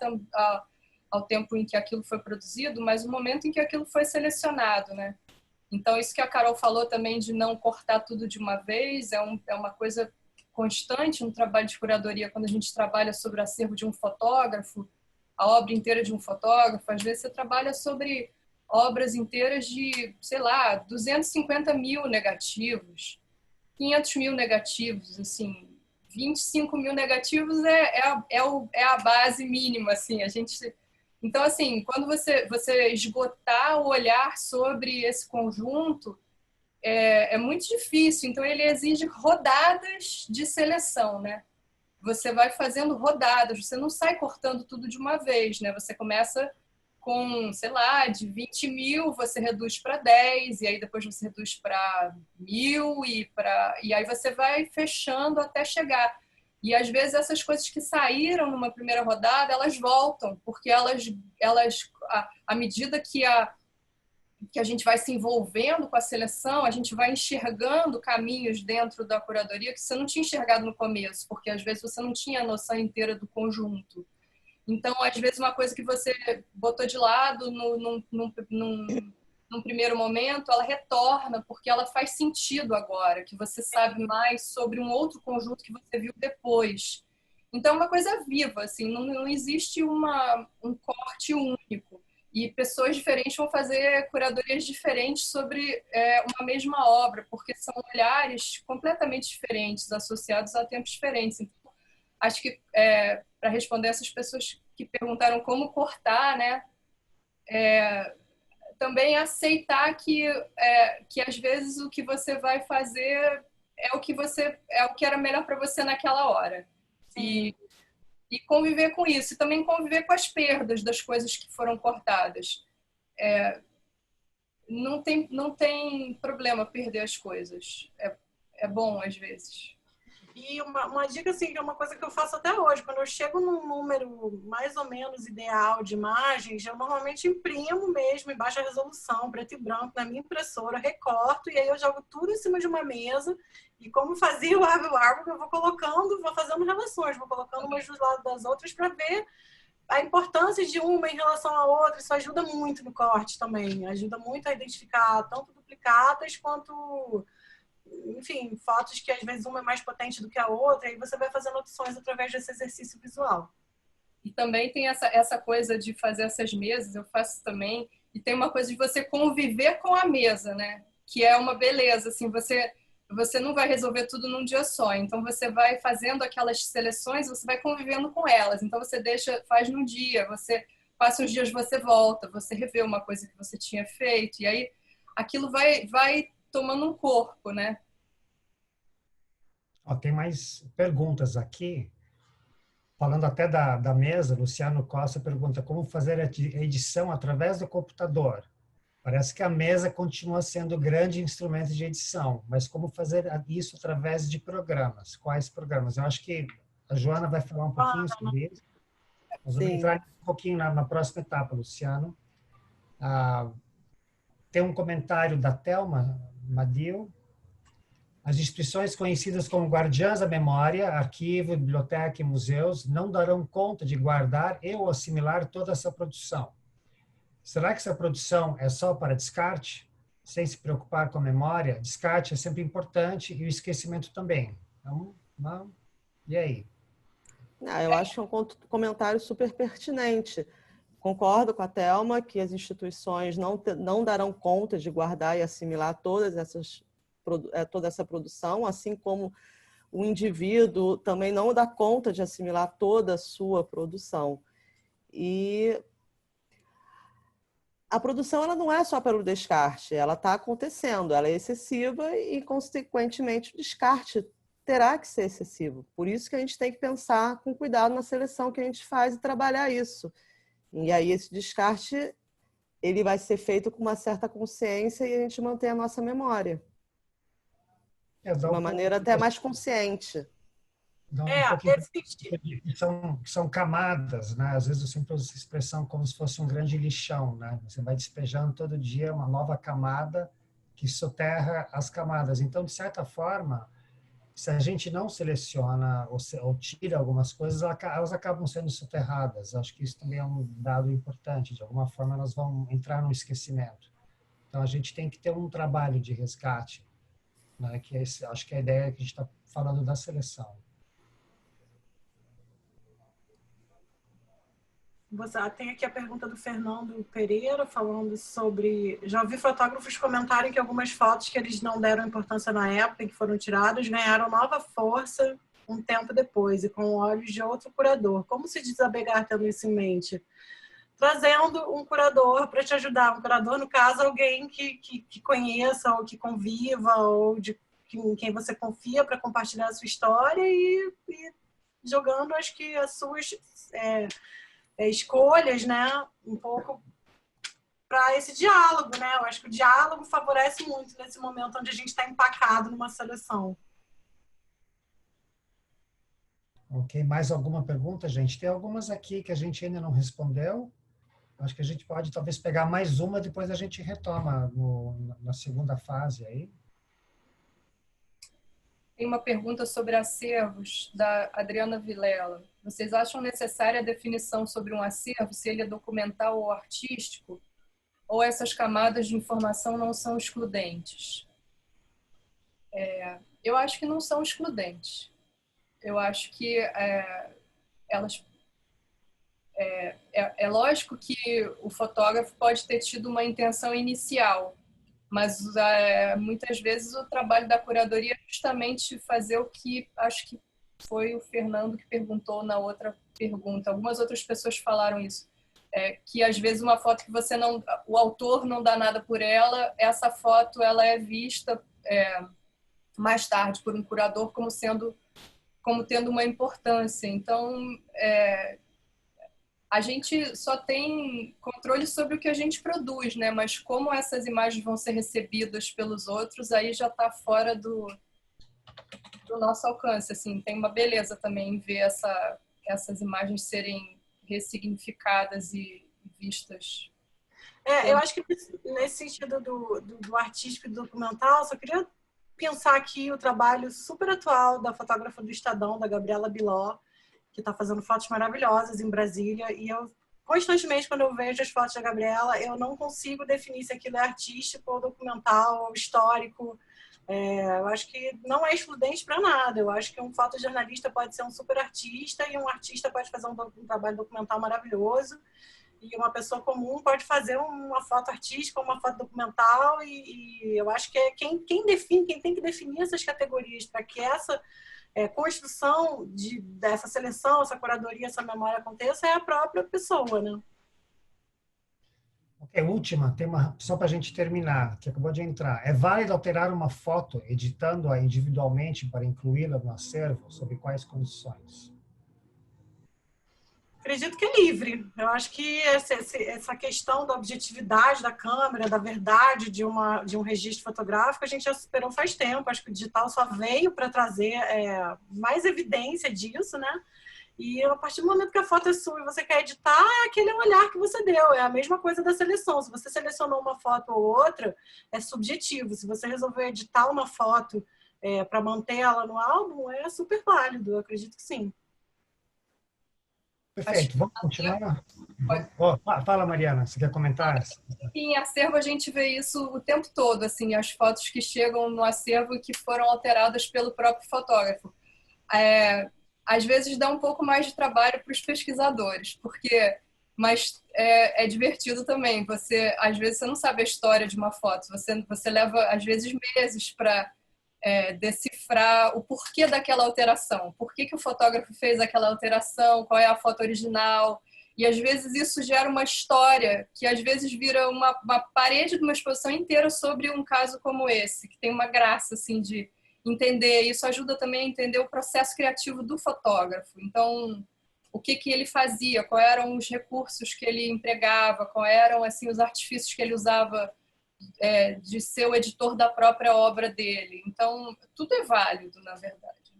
ao tempo em que aquilo foi produzido, mas o momento em que aquilo foi selecionado, né? Então, isso que a Carol falou também de não cortar tudo de uma vez é uma coisa constante no trabalho de curadoria, quando a gente trabalha sobre o acervo de um fotógrafo, a obra inteira de um fotógrafo, às vezes você trabalha sobre obras inteiras de, sei lá, 250 mil negativos, 500 mil negativos, assim, 25 mil negativos é a base mínima, assim, a gente... Então, assim, quando você esgotar o olhar sobre esse conjunto, é muito difícil, então ele exige rodadas de seleção, né? Você vai fazendo rodadas, você não sai cortando tudo de uma vez, né? Você começa com, sei lá, de 20 mil, você reduz para 10, e aí depois você reduz para 1000, e aí você vai fechando até chegar. E às vezes essas coisas que saíram numa primeira rodada, elas voltam, porque à medida que a gente vai se envolvendo com a seleção, a gente vai enxergando caminhos dentro da curadoria que você não tinha enxergado no começo, porque às vezes você não tinha a noção inteira do conjunto. Então, às vezes, uma coisa que você botou de lado num primeiro momento, ela retorna, porque ela faz sentido agora, que você sabe mais sobre um outro conjunto que você viu depois. Então, é uma coisa viva, assim, não existe um corte único. E pessoas diferentes vão fazer curadorias diferentes sobre uma mesma obra, porque são olhares completamente diferentes, associados a tempos diferentes. Então, acho que, para responder essas pessoas que perguntaram como cortar, né, também aceitar que às vezes o que você vai fazer é o que era melhor para você naquela hora. E conviver com isso, e também conviver com as perdas das coisas que foram cortadas. Não tem problema perder as coisas. É bom, às vezes. E uma dica, assim, que é uma coisa que eu faço até hoje. Quando eu chego num número mais ou menos ideal de imagens, eu normalmente imprimo mesmo em baixa resolução, preto e branco, na minha impressora, recorto, e aí eu jogo tudo em cima de uma mesa. E como fazia o Árvore, eu vou fazendo relações, vou colocando umas do lado das outras para ver a importância de uma em relação à outra. Isso ajuda muito no corte também. Ajuda muito a identificar tanto duplicadas quanto, enfim, fotos que às vezes uma é mais potente do que a outra, e você vai fazendo opções através desse exercício visual. E também tem essa coisa de fazer essas mesas, eu faço também, e tem uma coisa de você conviver com a mesa, né? Que é uma beleza, assim, você não vai resolver tudo num dia só, então você vai fazendo aquelas seleções, você vai convivendo com elas, então você faz num dia, você passa uns dias, você volta, você revê uma coisa que você tinha feito, e aí aquilo vai tomando um corpo, né? Ó, tem mais perguntas aqui. Falando até da mesa, Luciano Costa pergunta como fazer a edição através do computador. Parece que a mesa continua sendo o grande instrumento de edição, mas como fazer isso através de programas? Quais programas? Eu acho que a Joana vai falar um pouquinho sobre isso. Nós vamos Sim. entrar um pouquinho na próxima etapa, Luciano. Tem um comentário da Thelma Madil. As instituições conhecidas como guardiãs da memória, arquivo, biblioteca e museus, não darão conta de guardar e ou assimilar toda essa produção. Será que essa produção é só para descarte, sem se preocupar com a memória? Descarte é sempre importante e o esquecimento também. Então, não. E aí? Eu acho que é um comentário super pertinente. Concordo com a Thelma que as instituições não darão conta de guardar e assimilar toda essa produção, assim como o indivíduo também não dá conta de assimilar toda a sua produção. E a produção ela não é só pelo descarte, ela está acontecendo, ela é excessiva e, consequentemente, o descarte terá que ser excessivo. Por isso que a gente tem que pensar com cuidado na seleção que a gente faz e trabalhar isso. E aí esse descarte ele vai ser feito com uma certa consciência e a gente mantém a nossa memória. De uma maneira até mais consciente. Que são camadas, né? Às vezes eu sempre uso essa expressão como se fosse um grande lixão, né? Você vai despejando todo dia uma nova camada que soterra as camadas. Então, de certa forma, se a gente não seleciona ou tira algumas coisas, elas acabam sendo soterradas. Acho que isso também é um dado importante. De alguma forma, elas vão entrar no esquecimento. Então, a gente tem que ter um trabalho de resgate, né? Que acho que é a ideia que a gente está falando da seleção. Tem aqui a pergunta do Fernando Pereira, falando sobre... Já ouvi fotógrafos comentarem que algumas fotos que eles não deram importância na época, que foram tiradas, ganharam nova força um tempo depois, e com olhos de outro curador. Como se desapegar tendo isso em mente? Trazendo um curador para te ajudar. Um curador, no caso, alguém que conheça, ou que conviva, ou em quem você confia para compartilhar a sua história e jogando, acho que as suas... escolhas, né, um pouco para esse diálogo, né? Eu acho que o diálogo favorece muito nesse momento onde a gente está empacado numa seleção. Ok, mais alguma pergunta, gente? Tem algumas aqui que a gente ainda não respondeu. Acho que a gente pode talvez pegar mais uma, depois a gente retoma na segunda fase aí. Tem uma pergunta sobre acervos, da Adriana Vilela. Vocês acham necessária a definição sobre um acervo, se ele é documental ou artístico? Ou essas camadas de informação não são excludentes? Eu acho que não são excludentes. Eu acho que elas... É lógico que o fotógrafo pode ter tido uma intenção inicial, mas muitas vezes o trabalho da curadoria é justamente fazer o que acho que foi o Fernando que perguntou na outra pergunta. Algumas outras pessoas falaram isso, que às vezes uma foto que o autor não dá nada por ela, essa foto ela é vista mais tarde por um curador como tendo uma importância. Então, a gente só tem controle sobre o que a gente produz, né? Mas como essas imagens vão ser recebidas pelos outros, aí já está fora do nosso alcance. Assim, tem uma beleza também em ver essas imagens serem ressignificadas e vistas. Eu acho que nesse sentido do artístico e do documental, só queria pensar aqui o trabalho super atual da fotógrafa do Estadão, da Gabriela Biló, que está fazendo fotos maravilhosas em Brasília, e eu constantemente, quando eu vejo as fotos da Gabriela, eu não consigo definir se aquilo é artístico ou documental ou histórico. Eu acho que não é excludente para nada. Eu acho que um fotojornalista pode ser um super artista e um artista pode fazer um trabalho documental maravilhoso, e uma pessoa comum pode fazer uma foto artística ou uma foto documental, e eu acho que quem tem que definir essas categorias para que essa construção dessa seleção, essa curadoria, essa memória aconteça é a própria pessoa, né? Ok, última, tem uma, só para a gente terminar, que acabou de entrar. É válido alterar uma foto, editando-a individualmente para incluí-la no acervo? Sob quais condições? Acredito que é livre. Eu acho que essa questão da objetividade da câmera, da verdade de um registro fotográfico, a gente já superou faz tempo. Acho que o digital só veio para trazer mais evidência disso, né? E a partir do momento que a foto é sua e você quer editar, é aquele olhar que você deu. É a mesma coisa da seleção. Se você selecionou uma foto ou outra, é subjetivo. Se você resolveu editar uma foto para manter ela no álbum, é super válido. Eu acredito que sim. Perfeito, vamos continuar? Fala, Mariana, você quer comentar? Em acervo a gente vê isso o tempo todo, assim, as fotos que chegam no acervo e que foram alteradas pelo próprio fotógrafo. Às vezes dá um pouco mais de trabalho para os pesquisadores, mas é divertido também. Às vezes você não sabe a história de uma foto, você leva às vezes meses para decifrar o porquê daquela alteração, por que o fotógrafo fez aquela alteração, qual é a foto original. E às vezes isso gera uma história que às vezes vira uma parede de uma exposição inteira sobre um caso como esse, que tem uma graça assim de entender. Isso ajuda também a entender o processo criativo do fotógrafo. Então, o que ele fazia, quais eram os recursos que ele empregava, quais eram assim os artifícios que ele usava de ser o editor da própria obra dele. Então, tudo é válido, na verdade.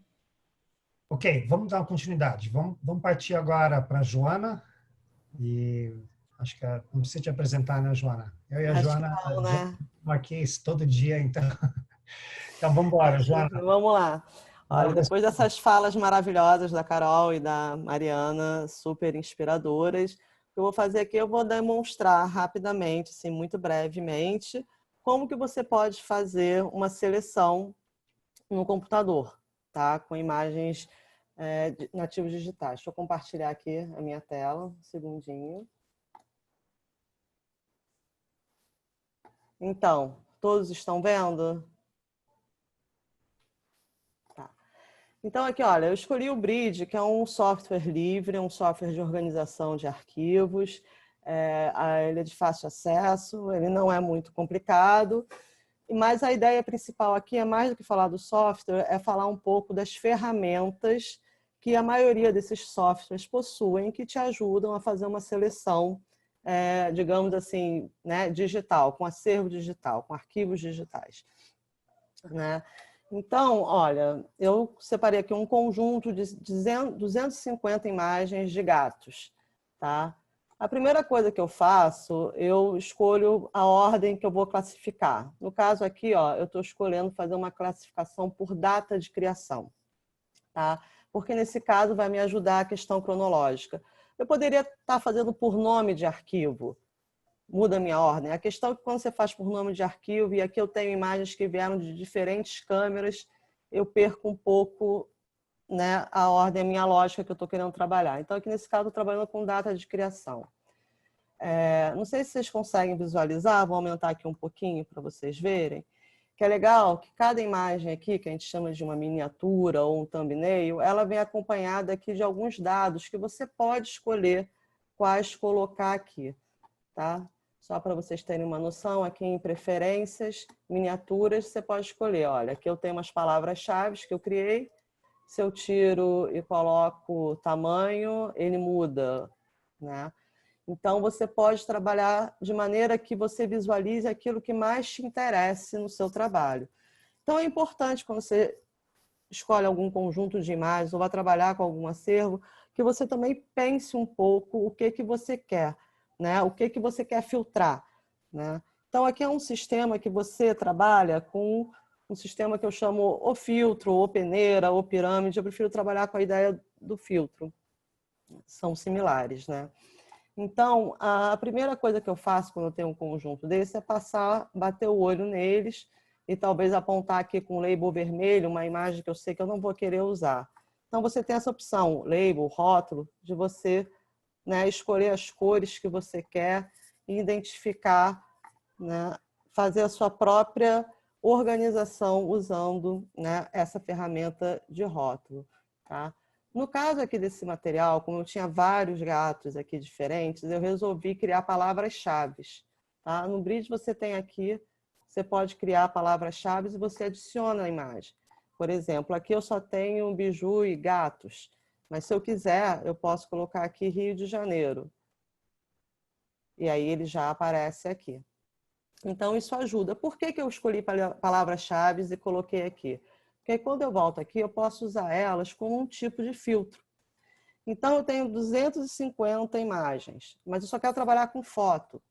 Ok, vamos dar uma continuidade. Vamos partir agora para a Joana. E acho que não precisa te apresentar, né, Joana? Eu e a Joana Não, né? aqui todo dia, então. Então, vamos embora, Joana. Vamos lá. Olha, depois dessas falas maravilhosas da Carol e da Mariana, super inspiradoras, o que eu vou fazer aqui, eu vou demonstrar rapidamente, assim, muito brevemente, como que você pode fazer uma seleção no computador, tá? Com imagens nativos digitais. Deixa eu compartilhar aqui a minha tela, um segundinho. Então, todos estão vendo? Então, aqui, olha, eu escolhi o Bridge, que é um software livre, um software de organização de arquivos. Ele é de fácil acesso, ele não é muito complicado, mas a ideia principal aqui é mais do que falar do software, é falar um pouco das ferramentas que a maioria desses softwares possuem, que te ajudam a fazer uma seleção, digamos assim, né, digital, com acervo digital, com arquivos digitais, né? Então, olha, eu separei aqui um conjunto de 250 imagens de gatos, tá? A primeira coisa que eu faço, eu escolho a ordem que eu vou classificar. No caso aqui, ó, eu estou escolhendo fazer uma classificação por data de criação, tá? Porque nesse caso vai me ajudar a questão cronológica. Eu poderia estar fazendo por nome de arquivo, muda a minha ordem. A questão é que quando você faz por nome de arquivo, e aqui eu tenho imagens que vieram de diferentes câmeras, eu perco um pouco, né, a ordem, a minha lógica que eu estou querendo trabalhar. Então, aqui nesse caso, eu estou trabalhando com data de criação. Não sei se vocês conseguem visualizar, vou aumentar aqui um pouquinho para vocês verem, que é legal que cada imagem aqui, que a gente chama de uma miniatura ou um thumbnail, ela vem acompanhada aqui de alguns dados que você pode escolher quais colocar aqui, tá? Só para vocês terem uma noção, aqui em preferências, miniaturas, você pode escolher. Olha, aqui eu tenho umas palavras-chave que eu criei. Se eu tiro e coloco tamanho, ele muda, né? Então, você pode trabalhar de maneira que você visualize aquilo que mais te interesse no seu trabalho. Então, é importante, quando você escolhe algum conjunto de imagens ou vai trabalhar com algum acervo, que você também pense um pouco o que você quer, né? O que você quer filtrar, né? Então, aqui é um sistema que você trabalha com um sistema que eu chamo ou filtro, ou peneira, ou pirâmide. Eu prefiro trabalhar com a ideia do filtro. São similares, né? Então, a primeira coisa que eu faço quando eu tenho um conjunto desse é bater o olho neles e talvez apontar aqui com label vermelho uma imagem que eu sei que eu não vou querer usar. Então, você tem essa opção, label, rótulo, de você, né, escolher as cores que você quer e identificar, né, fazer a sua própria organização usando, né, essa ferramenta de rótulo, tá? No caso aqui desse material, como eu tinha vários gatos aqui diferentes, eu resolvi criar palavras-chave, Tá? No Bridge você tem aqui, você pode criar palavras-chave e você adiciona a imagem. Por exemplo, aqui eu só tenho biju e gatos, mas se eu quiser, eu posso colocar aqui Rio de Janeiro. E aí ele já aparece aqui. Então, isso ajuda. Por que eu escolhi palavras-chave e coloquei aqui? Porque quando eu volto aqui, eu posso usar elas como um tipo de filtro. Então, eu tenho 250 imagens, mas eu só quero trabalhar com foto.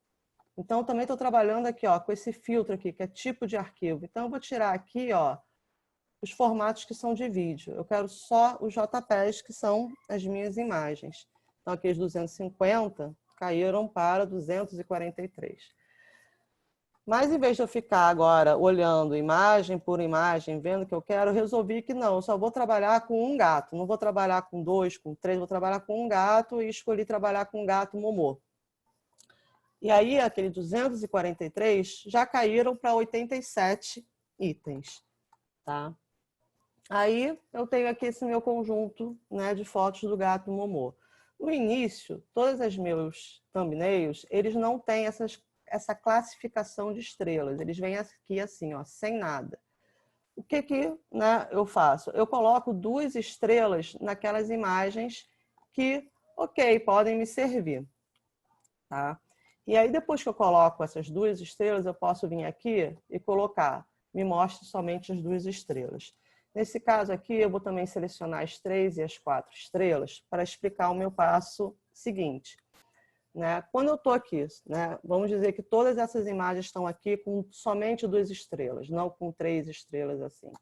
Então, eu também estou trabalhando aqui, ó, com esse filtro aqui, que é tipo de arquivo. Então, eu vou tirar aqui, ó, os formatos que são de vídeo. Eu quero só os JPEGs, que são as minhas imagens. Então, aqui os 250 caíram para 243. Mas, em vez de eu ficar agora olhando imagem por imagem, vendo o que eu quero, eu resolvi que não, eu só vou trabalhar com um gato. Não vou trabalhar com 2, com 3, vou trabalhar com um gato e escolhi trabalhar com um gato Momô. E aí, aquele 243 já caíram para 87 itens. Tá? Aí, eu tenho aqui esse meu conjunto, né, de fotos do gato Momô. No início, todos os meus thumbnails, eles não têm essa classificação de estrelas. Eles vêm aqui assim, ó, sem nada. O que né, eu faço? Eu coloco 2 estrelas naquelas imagens que, ok, podem me servir. Tá? E aí, depois que eu coloco essas 2 estrelas, eu posso vir aqui e colocar, me mostre somente as 2 estrelas. Nesse caso aqui, eu vou também selecionar as 3 e as 4 estrelas para explicar o meu passo seguinte. Né? Quando eu estou aqui, né, vamos dizer que todas essas imagens estão aqui com somente 2 estrelas, não com 3 estrelas assim.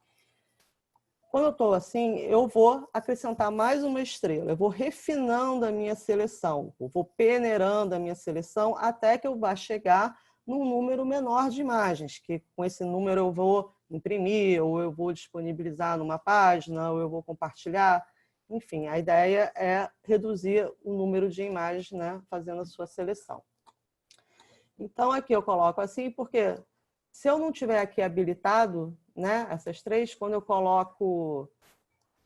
Quando eu estou assim, eu vou acrescentar mais uma estrela, eu vou refinando a minha seleção, eu vou peneirando a minha seleção até que eu vá chegar num número menor de imagens, que com esse número eu vou imprimir, ou eu vou disponibilizar numa página, ou eu vou compartilhar. Enfim, a ideia é reduzir o número de imagens, né, fazendo a sua seleção. Então, aqui eu coloco assim, porque se eu não tiver aqui habilitado, né, essas 3, quando eu coloco,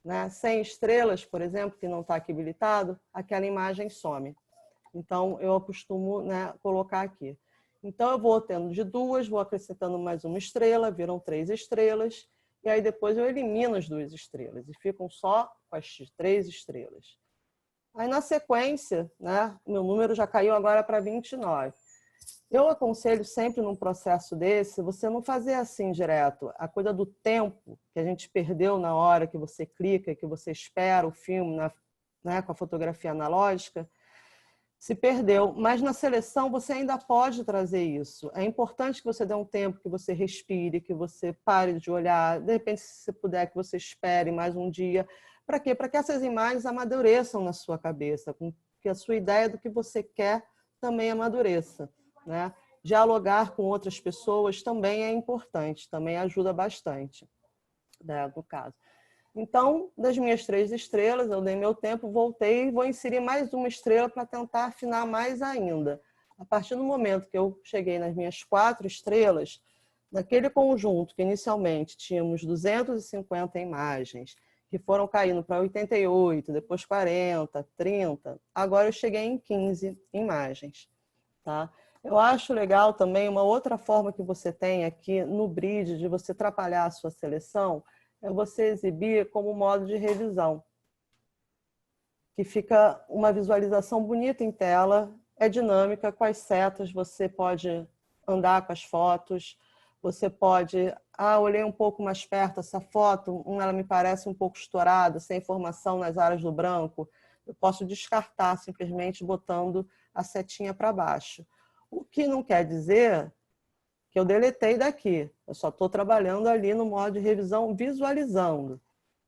né, 100 estrelas, por exemplo, que não está aqui habilitado, aquela imagem some. Então, eu costumo, né, colocar aqui. Então, eu vou tendo de 2, vou acrescentando mais uma estrela, viram 3 estrelas, e aí depois eu elimino as 2 estrelas e ficam só com as 3 estrelas. Aí, na sequência, né, o meu número já caiu agora para 29. Eu aconselho sempre num processo desse, você não fazer assim direto. A coisa do tempo que a gente perdeu na hora que você clica, que você espera o filme né, com a fotografia analógica, se perdeu. Mas na seleção você ainda pode trazer isso. É importante que você dê um tempo, que você respire, que você pare de olhar. De repente, se você puder, que você espere mais um dia. Para quê? Para que essas imagens amadureçam na sua cabeça, que a sua ideia do que você quer também amadureça. Né? Dialogar com outras pessoas também é importante, também ajuda bastante, né, no caso. Então, das minhas 3 estrelas, eu dei meu tempo, voltei e vou inserir mais uma estrela para tentar afinar mais ainda. A partir do momento que eu cheguei nas minhas 4 estrelas, naquele conjunto que inicialmente tínhamos 250 imagens, que foram caindo para 88, depois 40, 30, agora eu cheguei em 15 imagens. Tá? Eu acho legal também uma outra forma que você tem aqui no Bridge de você atrapalhar a sua seleção é você exibir como modo de revisão, que fica uma visualização bonita em tela, é dinâmica, com as setas você pode andar com as fotos, você pode, olhei um pouco mais perto essa foto, ela me parece um pouco estourada, sem informação nas áreas do branco, eu posso descartar simplesmente botando a setinha para baixo. O que não quer dizer que eu deletei daqui. Eu só estou trabalhando ali no modo de revisão visualizando.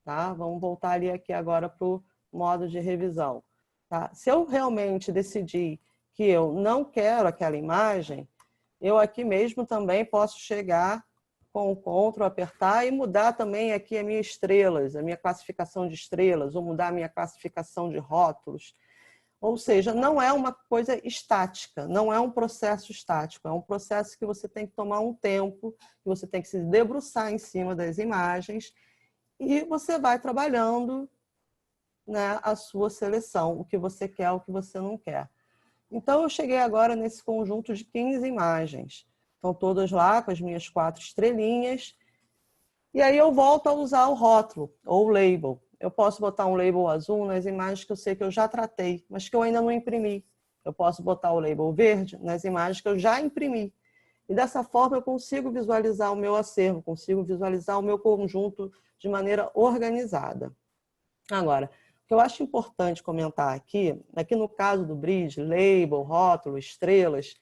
Tá? Vamos voltar ali aqui agora para o modo de revisão. Tá? Se eu realmente decidir que eu não quero aquela imagem, eu aqui mesmo também posso chegar com o Ctrl, apertar e mudar também aqui as minhas estrelas, a minha classificação de estrelas, ou mudar a minha classificação de rótulos. Ou seja, não é uma coisa estática, não é um processo estático, é um processo que você tem que tomar um tempo, que você tem que se debruçar em cima das imagens e você vai trabalhando, né, a sua seleção, o que você quer, o que você não quer. Então, eu cheguei agora nesse conjunto de 15 imagens. Estão todas lá com as minhas 4 estrelinhas. E aí eu volto a usar o rótulo ou o label. Eu posso botar um label azul nas imagens que eu sei que eu já tratei, mas que eu ainda não imprimi. Eu posso botar o label verde nas imagens que eu já imprimi. E dessa forma eu consigo visualizar o meu acervo, consigo visualizar o meu conjunto de maneira organizada. Agora, o que eu acho importante comentar aqui é que no caso do Bridge, label, rótulo, estrelas,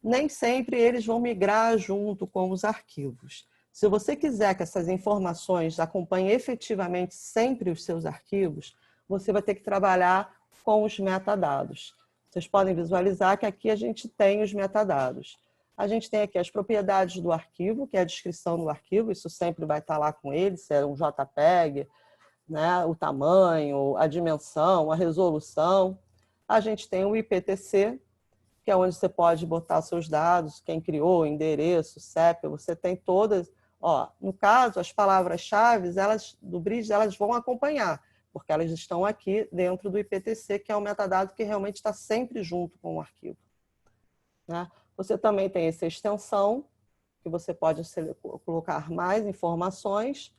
nem sempre eles vão migrar junto com os arquivos. Se você quiser que essas informações acompanhem efetivamente sempre os seus arquivos, você vai ter que trabalhar com os metadados. Vocês podem visualizar que aqui a gente tem os metadados. A gente tem aqui as propriedades do arquivo, que é a descrição do arquivo, isso sempre vai estar lá com ele, se é um JPEG, né, o tamanho, a dimensão, a resolução. A gente tem o IPTC, que é onde você pode botar seus dados, quem criou, endereço, CEP, você tem todas. Ó, no caso, as palavras-chave do Bridge elas vão acompanhar, porque elas estão aqui dentro do IPTC, que é um metadado que realmente está sempre junto com o arquivo. Né? Você também tem essa extensão, que você pode colocar mais informações,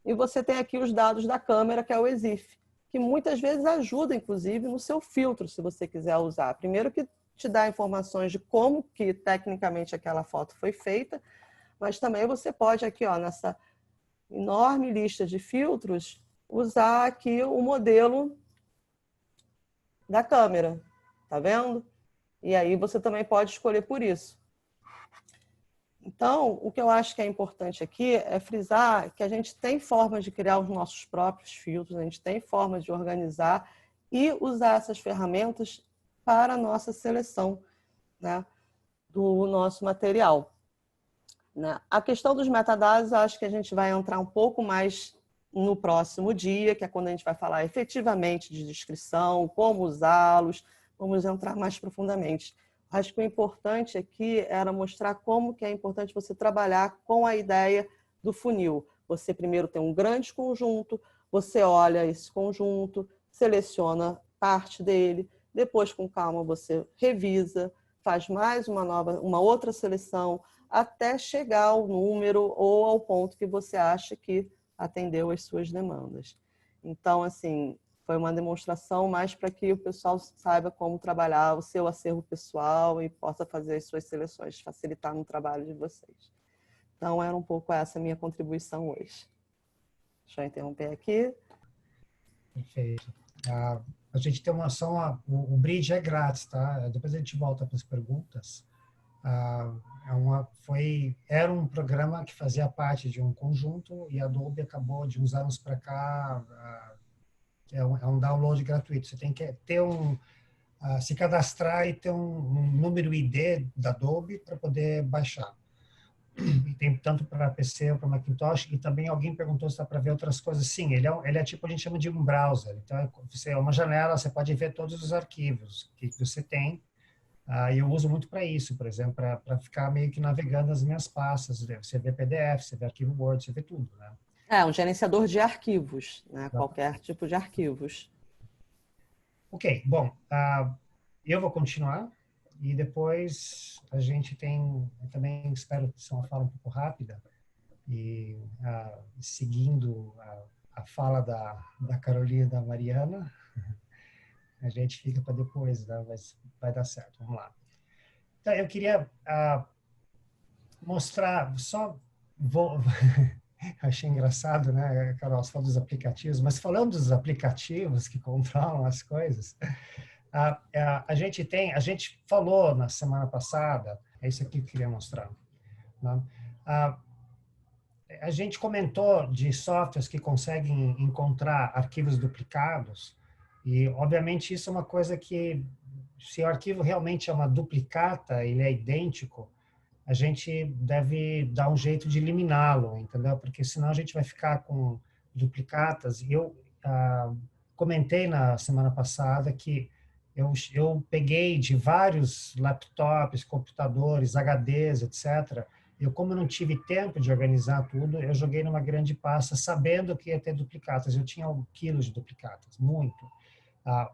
e você tem aqui os dados da câmera, que é o EXIF, que muitas vezes ajuda, inclusive, no seu filtro, se você quiser usar. Primeiro que te dá informações de como que, tecnicamente, aquela foto foi feita, mas também você pode aqui, ó, nessa enorme lista de filtros, usar aqui o modelo da câmera, tá vendo? E aí você também pode escolher por isso. Então, o que eu acho que é importante aqui é frisar que a gente tem formas de criar os nossos próprios filtros, a gente tem formas de organizar e usar essas ferramentas para a nossa seleção, né, do nosso material. Né? A questão dos metadados, acho que a gente vai entrar um pouco mais no próximo dia, que é quando a gente vai falar efetivamente de descrição, como usá-los, vamos entrar mais profundamente. Acho que o importante aqui era mostrar como que é importante você trabalhar com a ideia do funil. Você primeiro tem um grande conjunto, você olha esse conjunto, seleciona parte dele, depois com calma você revisa, faz mais uma outra seleção, até chegar ao número ou ao ponto que você acha que atendeu às suas demandas. Então, assim, foi uma demonstração mais para que o pessoal saiba como trabalhar o seu acervo pessoal e possa fazer as suas seleções, facilitar no trabalho de vocês. Então, era um pouco essa a minha contribuição hoje. Deixa eu interromper aqui. Perfeito. A gente tem uma ação, o Bridge é grátis, tá? Depois a gente volta para as perguntas. Era um programa que fazia parte de um conjunto e a Adobe acabou de uns anos para cá, é um download gratuito. Você tem que ter se cadastrar e ter um número ID da Adobe para poder baixar. E tem tanto para PC ou para Macintosh, e também alguém perguntou se dá para ver outras coisas. Sim, ele é tipo, a gente chama de um browser. Então, você é uma janela, você pode ver todos os arquivos que você tem. E eu uso muito para isso, por exemplo, para ficar meio que navegando as minhas pastas. Você vê PDF, você vê arquivo Word, você vê tudo, né? É, um gerenciador de arquivos, né? Qualquer tipo de arquivos. Ok, bom, eu vou continuar e depois a gente tem, eu também espero que seja uma fala um pouco rápida e seguindo a fala da Carolina e da Mariana, a gente fica para depois, né? Mas vai dar certo, vamos lá. Então, eu queria mostrar, achei engraçado, né, Carol, você falou dos aplicativos, mas falando dos aplicativos que controlam as coisas, a gente falou na semana passada, é isso aqui que eu queria mostrar, né? A gente comentou de softwares que conseguem encontrar arquivos duplicados e, obviamente, isso é uma coisa que, se o arquivo realmente é uma duplicata, ele é idêntico, a gente deve dar um jeito de eliminá-lo, entendeu? Porque senão a gente vai ficar com duplicatas. Eu comentei na semana passada que eu peguei de vários laptops, computadores, HDs, etc. Como eu não tive tempo de organizar tudo, eu joguei numa grande pasta sabendo que ia ter duplicatas. Eu tinha quilos de duplicatas, muito.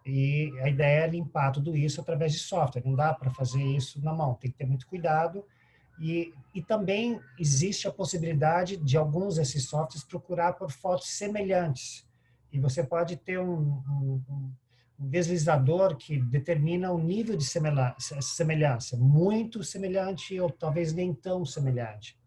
E a ideia é limpar tudo isso através de software. Não dá para fazer isso na mão, tem que ter muito cuidado. E também existe a possibilidade de alguns desses softwares procurar por fotos semelhantes. E você pode ter um deslizador que determina o nível de semelhança, muito semelhante ou talvez nem tão semelhante.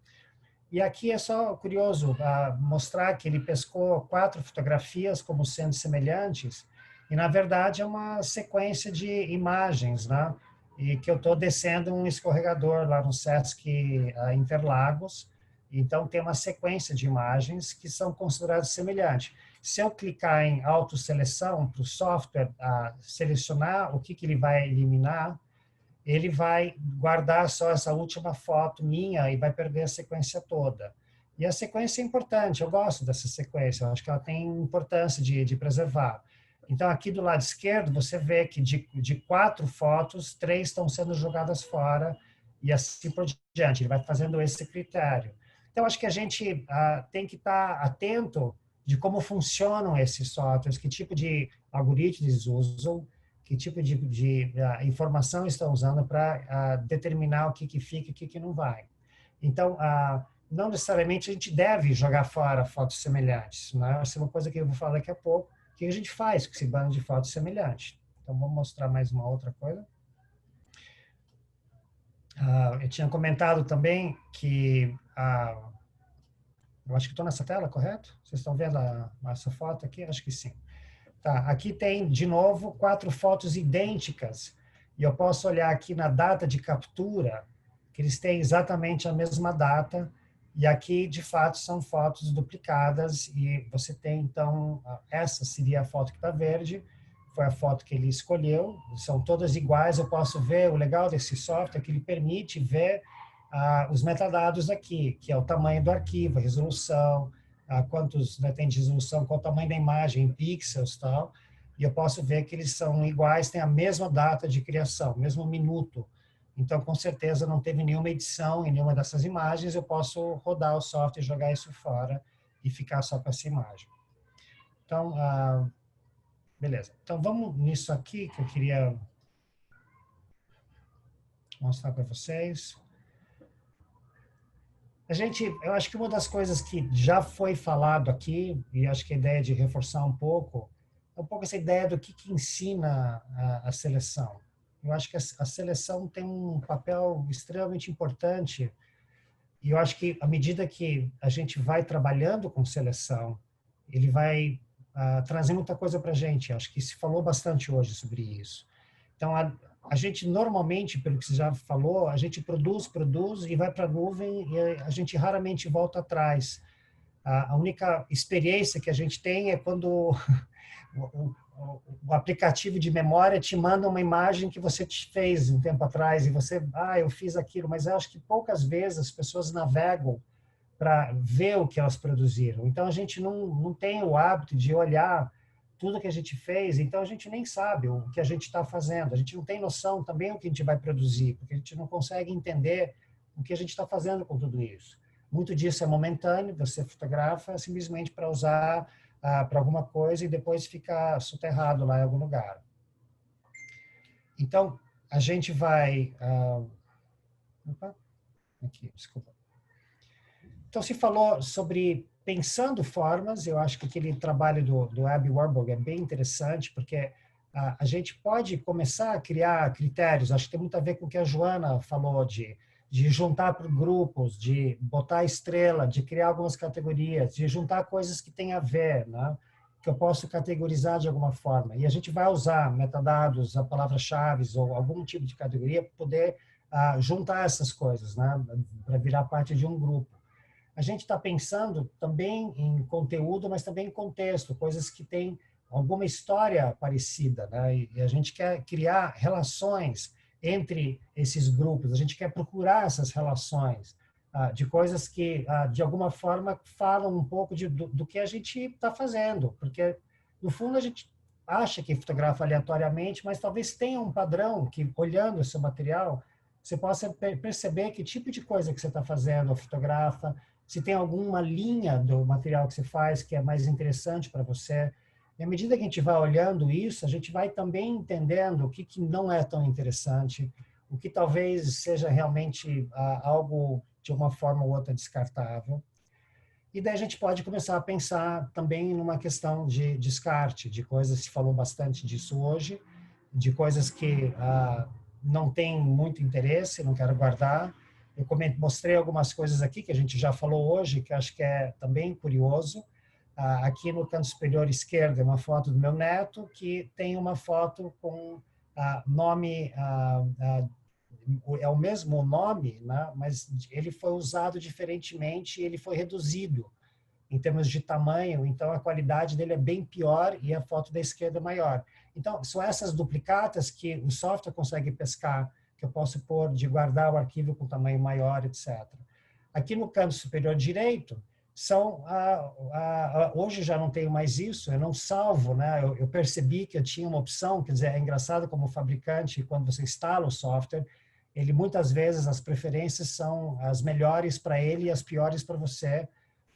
E aqui é só curioso mostrar que ele pescou 4 fotografias como sendo semelhantes, e na verdade é uma sequência de imagens, né? E que eu estou descendo um escorregador lá no Sesc Interlagos, então tem uma sequência de imagens que são consideradas semelhantes. Se eu clicar em autoseleção para o software selecionar o que ele vai eliminar, ele vai guardar só essa última foto minha e vai perder a sequência toda. E a sequência é importante, eu gosto dessa sequência, eu acho que ela tem importância de preservar. Então, aqui do lado esquerdo, você vê que de 4 fotos, 3 estão sendo jogadas fora e assim por diante. Ele vai fazendo esse critério. Então, acho que a gente tem que estar atento de como funcionam esses softwares, que tipo de algoritmos eles usam, que tipo de informação estão usando para determinar o que fica e o que não vai. Então, não necessariamente a gente deve jogar fora fotos semelhantes. Né? Essa é uma coisa que eu vou falar daqui a pouco. O que a gente faz com esse bando de fotos semelhantes? Então, vou mostrar mais uma outra coisa. Eu tinha comentado também que... eu acho que estou nessa tela, correto? Vocês estão vendo essa foto aqui? Acho que sim. Tá, aqui tem, de novo, 4 fotos idênticas. E eu posso olhar aqui na data de captura, que eles têm exatamente a mesma data. E aqui, de fato, são fotos duplicadas. E você tem, então, essa seria a foto que está verde. Foi a foto que ele escolheu. São todas iguais. Eu posso ver, o legal desse software é que ele permite ver os metadados aqui, que é o tamanho do arquivo, a resolução, quantos tem de resolução, qual o tamanho da imagem, em pixels e tal, e eu posso ver que eles são iguais, têm a mesma data de criação, mesmo minuto. Então, com certeza, não teve nenhuma edição em nenhuma dessas imagens, eu posso rodar o software e jogar isso fora e ficar só com essa imagem. Então, beleza. Então, vamos nisso aqui que eu queria mostrar para vocês. Eu acho que uma das coisas que já foi falado aqui, e acho que a ideia de reforçar um pouco, é um pouco essa ideia do que ensina a seleção. Eu acho que a seleção tem um papel extremamente importante, e eu acho que à medida que a gente vai trabalhando com seleção, ele vai trazer muita coisa para a gente. Acho que se falou bastante hoje sobre isso. Então, a gente normalmente, pelo que você já falou, a gente produz e vai para a nuvem e a gente raramente volta atrás. A única experiência que a gente tem é quando o aplicativo de memória te manda uma imagem que você fez um tempo atrás e você, eu fiz aquilo, mas eu acho que poucas vezes as pessoas navegam para ver o que elas produziram. Então, a gente não tem o hábito de olhar tudo que a gente fez, então a gente nem sabe o que a gente está fazendo, a gente não tem noção também o que a gente vai produzir, porque a gente não consegue entender o que a gente está fazendo com tudo isso. Muito disso é momentâneo, você fotografa simplesmente para usar para alguma coisa e depois fica soterrado lá em algum lugar. Então, a gente vai... aqui, desculpa. Então, se falou sobre pensando formas, eu acho que aquele trabalho do Abby Warburg é bem interessante, porque a gente pode começar a criar critérios, acho que tem muito a ver com o que a Joana falou, de juntar por grupos, de botar estrela, de criar algumas categorias, de juntar coisas que têm a ver, né? Que eu posso categorizar de alguma forma. E a gente vai usar metadados, palavras-chave ou algum tipo de categoria para poder juntar essas coisas, né? Para virar parte de um grupo. A gente está pensando também em conteúdo, mas também em contexto, coisas que têm alguma história parecida, né? E a gente quer criar relações entre esses grupos, a gente quer procurar essas relações de coisas que, de alguma forma, falam um pouco do que a gente está fazendo, porque, no fundo, a gente acha que fotografa aleatoriamente, mas talvez tenha um padrão que, olhando o seu material, você possa perceber que tipo de coisa que você está fazendo, ou fotografa, se tem alguma linha do material que você faz que é mais interessante para você. E à medida que a gente vai olhando isso, a gente vai também entendendo o que não é tão interessante, o que talvez seja realmente algo de uma forma ou outra descartável. E daí a gente pode começar a pensar também numa questão de descarte, de coisas, se falou bastante disso hoje, de coisas que não tem muito interesse, não quero guardar. Eu mostrei algumas coisas aqui que a gente já falou hoje, que acho que é também curioso. Aqui no canto superior esquerdo é uma foto do meu neto, que tem uma foto com nome, é o mesmo nome, né? Mas ele foi usado diferentemente e ele foi reduzido em termos de tamanho, então a qualidade dele é bem pior e a foto da esquerda é maior. Então, são essas duplicatas que o software consegue pescar, que eu posso pôr de guardar o arquivo com tamanho maior, etc. Aqui no canto superior direito, hoje já não tenho mais isso, eu não salvo, né? Eu percebi que eu tinha uma opção, quer dizer, é engraçado como fabricante, quando você instala o software, ele muitas vezes as preferências são as melhores para ele e as piores para você,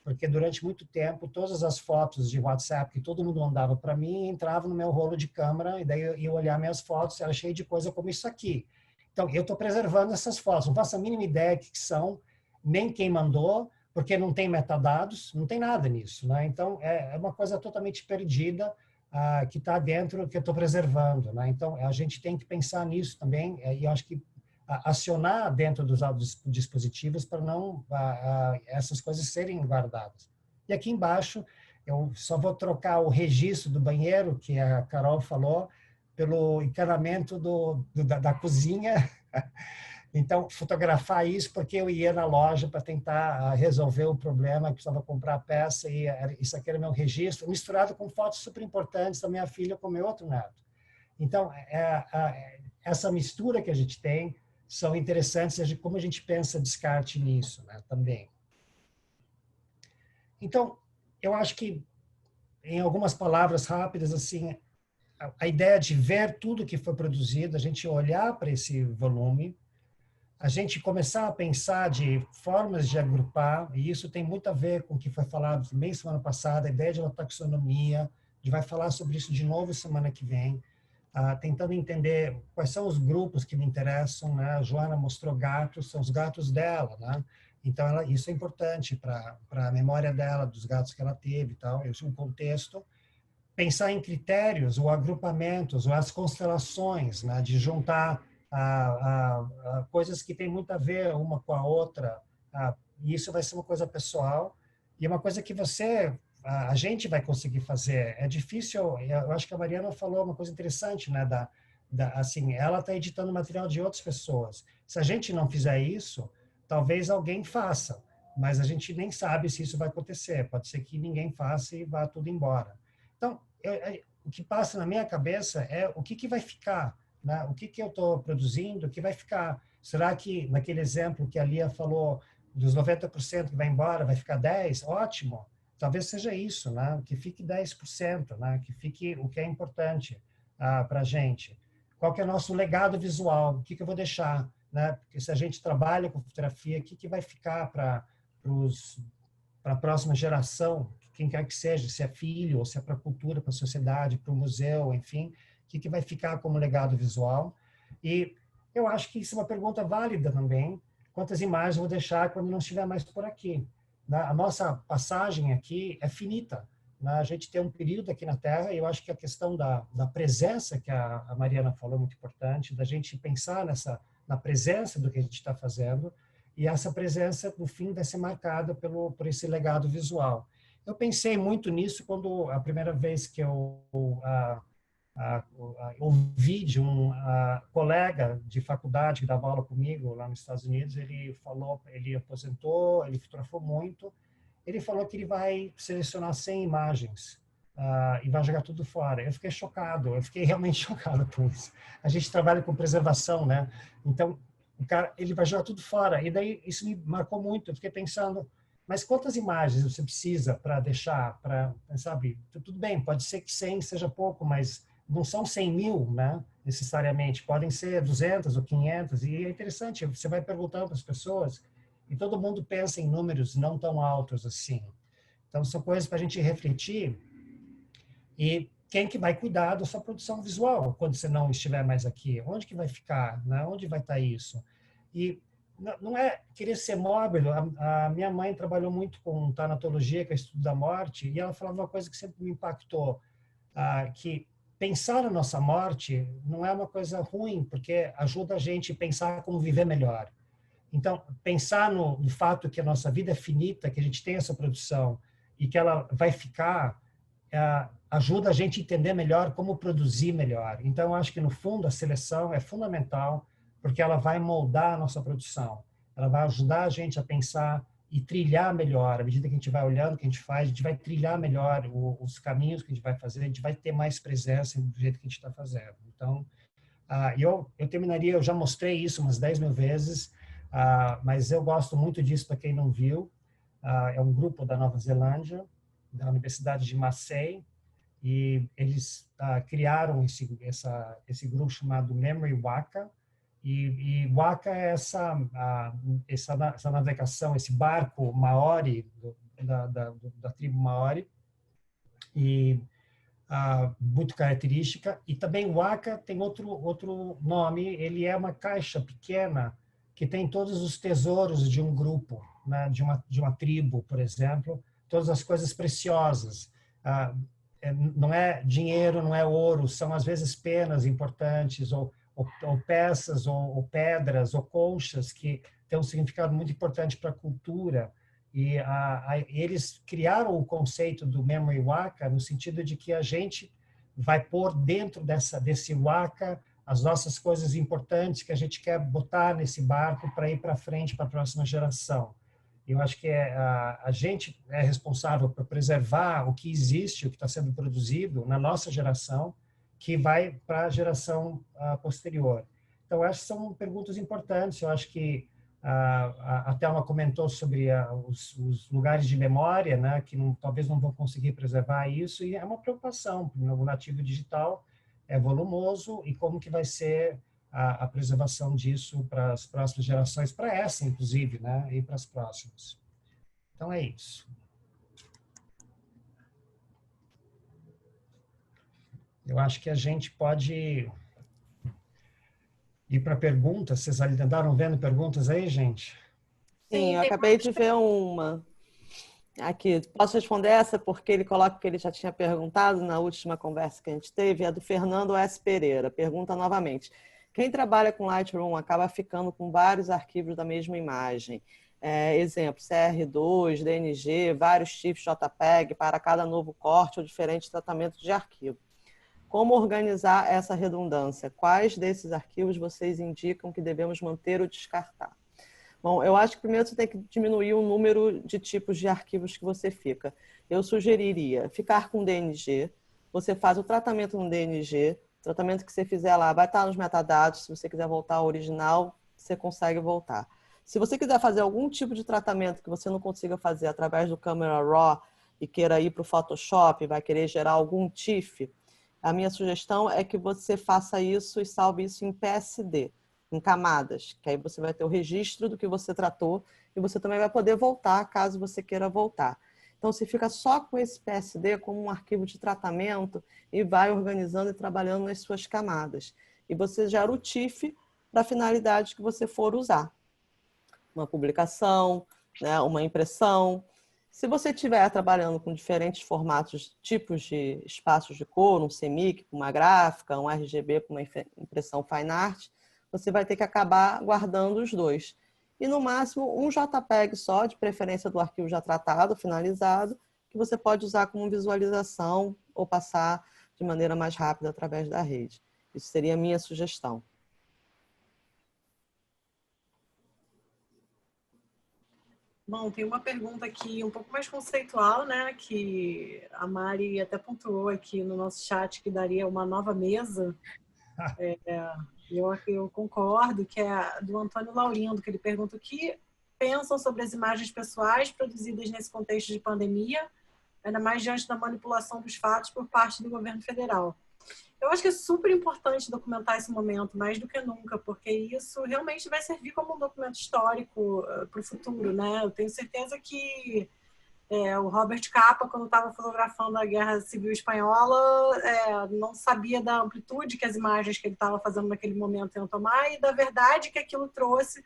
porque durante muito tempo todas as fotos de WhatsApp que todo mundo mandava para mim entravam no meu rolo de câmera e daí eu ia olhar minhas fotos, era cheio de coisa como isso aqui. Então, eu estou preservando essas fotos, não faço a mínima ideia que são, nem quem mandou, porque não tem metadados, não tem nada nisso, né? Então, é uma coisa totalmente perdida que está dentro que eu estou preservando, né? Então, a gente tem que pensar nisso também, e eu acho que acionar dentro dos dispositivos para não essas coisas serem guardadas. E aqui embaixo, eu só vou trocar o registro do banheiro, que a Carol falou, pelo encanamento da cozinha. Então, fotografar isso porque eu ia na loja para tentar resolver o problema, precisava comprar a peça, e isso aqui era meu registro, misturado com fotos super importantes da minha filha com meu outro neto. Então, essa mistura que a gente tem são interessantes, como a gente pensa descarte nisso, né, também. Então, eu acho que, em algumas palavras rápidas, assim, a ideia de ver tudo que foi produzido, a gente olhar para esse volume, a gente começar a pensar de formas de agrupar, e isso tem muito a ver com o que foi falado também semana passada, a ideia de uma taxonomia, a gente vai falar sobre isso de novo semana que vem, tentando entender quais são os grupos que me interessam, né? A Joana mostrou gatos, são os gatos dela, né? Então, isso é importante para a memória dela, dos gatos que ela teve e tal, isso é um contexto. Pensar em critérios ou agrupamentos ou as constelações, né? De juntar coisas que têm muito a ver uma com a outra, e isso vai ser uma coisa pessoal e uma coisa que a gente vai conseguir fazer. É difícil, eu acho que a Mariana falou uma coisa interessante, né? Assim, ela está editando material de outras pessoas. Se a gente não fizer isso, talvez alguém faça, mas a gente nem sabe se isso vai acontecer. Pode ser que ninguém faça e vá tudo embora. Então, o que passa na minha cabeça é o que vai ficar, né? O que eu estou produzindo, o que vai ficar. Será que, naquele exemplo que a Lia falou, dos 90% que vai embora, vai ficar 10%? Ótimo. Talvez seja isso, né? Que fique 10%, né? Que fique o que é importante para a gente. Qual que é o nosso legado visual? O que eu vou deixar? Né? Porque se a gente trabalha com fotografia, o que vai ficar para a próxima geração? Quem quer que seja, se é filho, ou se é para a cultura, para a sociedade, para o museu, enfim, o que vai ficar como legado visual? E eu acho que isso é uma pergunta válida também. Quantas imagens eu vou deixar quando não estiver mais por aqui? A nossa passagem aqui é finita. A gente tem um período aqui na Terra, e eu acho que a questão da presença, que a Mariana falou, é muito importante, da gente pensar na presença do que a gente está fazendo, e essa presença, no fim, vai ser marcada por esse legado visual. Eu pensei muito nisso quando a primeira vez que eu ouvi de um colega de faculdade que dava aula comigo lá nos Estados Unidos. Ele falou, ele aposentou, ele fotografou muito, ele falou que ele vai selecionar 100 imagens e vai jogar tudo fora. Eu fiquei chocado, eu fiquei realmente chocado com isso. A gente trabalha com preservação, né? Então, o cara, ele vai jogar tudo fora. E daí isso me marcou muito. Eu fiquei pensando, mas quantas imagens você precisa para deixar, sabe? Tudo bem, pode ser que 100 seja pouco, mas não são 100 mil, né? Necessariamente. Podem ser 200 ou 500. E é interessante, você vai perguntando para as pessoas e todo mundo pensa em números não tão altos assim. Então, são coisas para a gente refletir. E quem que vai cuidar da sua produção visual quando você não estiver mais aqui? Onde que vai ficar? Né? Onde vai estar isso? E não é querer ser móvel. A minha mãe trabalhou muito com tanatologia, que é o estudo da morte, e ela falava uma coisa que sempre me impactou, que pensar na nossa morte não é uma coisa ruim, porque ajuda a gente a pensar como viver melhor. Então, pensar no fato que a nossa vida é finita, que a gente tem essa produção e que ela vai ficar, ajuda a gente a entender melhor como produzir melhor. Então, eu acho que, no fundo, a seleção é fundamental, porque ela vai moldar a nossa produção. Ela vai ajudar a gente a pensar e trilhar melhor. À medida que a gente vai olhando o que a gente faz, a gente vai trilhar melhor os caminhos que a gente vai fazer, a gente vai ter mais presença do jeito que a gente está fazendo. Então, eu terminaria, eu já mostrei isso umas 10.000 vezes, mas eu gosto muito disso para quem não viu. É um grupo da Nova Zelândia, da Universidade de Marseille, e eles criaram esse grupo chamado Memory Waka, e Waka é essa navegação, esse barco Maori, da tribo Maori, e muito característica. E também Waka tem outro nome, ele é uma caixa pequena que tem todos os tesouros de um grupo, né, de uma tribo, por exemplo, todas as coisas preciosas. Não é dinheiro, não é ouro, são às vezes penas importantes, ou peças, ou pedras, ou conchas que têm um significado muito importante para a cultura. E eles criaram o conceito do Memory Waka no sentido de que a gente vai pôr dentro desse waka as nossas coisas importantes que a gente quer botar nesse barco para ir para frente, para a próxima geração. Eu acho que a gente é responsável por preservar o que existe, o que está sendo produzido na nossa geração, que vai para a geração posterior. Então, acho que são perguntas importantes. Eu acho que a Thelma comentou sobre os lugares de memória, né, que talvez não vão conseguir preservar isso, e é uma preocupação. O nativo digital é volumoso, e como que vai ser a preservação disso para as próximas gerações, para essa, inclusive, né, e para as próximas. Então, é isso. Eu acho que a gente pode ir para perguntas. Vocês andaram vendo perguntas aí, gente? Sim, eu acabei de ver uma. Aqui, posso responder essa porque ele coloca que ele já tinha perguntado na última conversa que a gente teve, é do Fernando S. Pereira. Pergunta novamente. Quem trabalha com Lightroom acaba ficando com vários arquivos da mesma imagem. Exemplo, CR2, DNG, vários tipos JPEG para cada novo corte ou diferente tratamento de arquivo. Como organizar essa redundância? Quais desses arquivos vocês indicam que devemos manter ou descartar? Bom, eu acho que primeiro você tem que diminuir o número de tipos de arquivos que você fica. Eu sugeriria ficar com DNG, você faz o tratamento no DNG, o tratamento que você fizer lá vai estar nos metadados, se você quiser voltar ao original, você consegue voltar. Se você quiser fazer algum tipo de tratamento que você não consiga fazer através do Camera Raw e queira ir para o Photoshop, vai querer gerar algum TIFF, a minha sugestão é que você faça isso e salve isso em PSD, em camadas, que aí você vai ter o registro do que você tratou e você também vai poder voltar, caso você queira voltar. Então, você fica só com esse PSD como um arquivo de tratamento e vai organizando e trabalhando nas suas camadas. E você gera o TIFF para a finalidade que você for usar. Uma publicação, né, uma impressão. Se você estiver trabalhando com diferentes formatos, tipos de espaços de cor, um CMYK, uma gráfica, um RGB com uma impressão fine art, você vai ter que acabar guardando os dois. E, no máximo, um JPEG só, de preferência do arquivo já tratado, finalizado, que você pode usar como visualização ou passar de maneira mais rápida através da rede. Isso seria a minha sugestão. Bom, tem uma pergunta aqui um pouco mais conceitual, né? Que a Mari até pontuou aqui no nosso chat que daria uma nova mesa. Eu concordo, que é do Antônio Laurindo, que ele pergunta o que pensam sobre as imagens pessoais produzidas nesse contexto de pandemia, ainda mais diante da manipulação dos fatos por parte do governo federal. Eu acho que é super importante documentar esse momento, mais do que nunca, porque isso realmente vai servir como um documento histórico para o futuro, né? Eu tenho certeza que O Robert Capa, quando estava fotografando a Guerra Civil Espanhola, não sabia da amplitude que as imagens que ele estava fazendo naquele momento iam tomar e da verdade que aquilo trouxe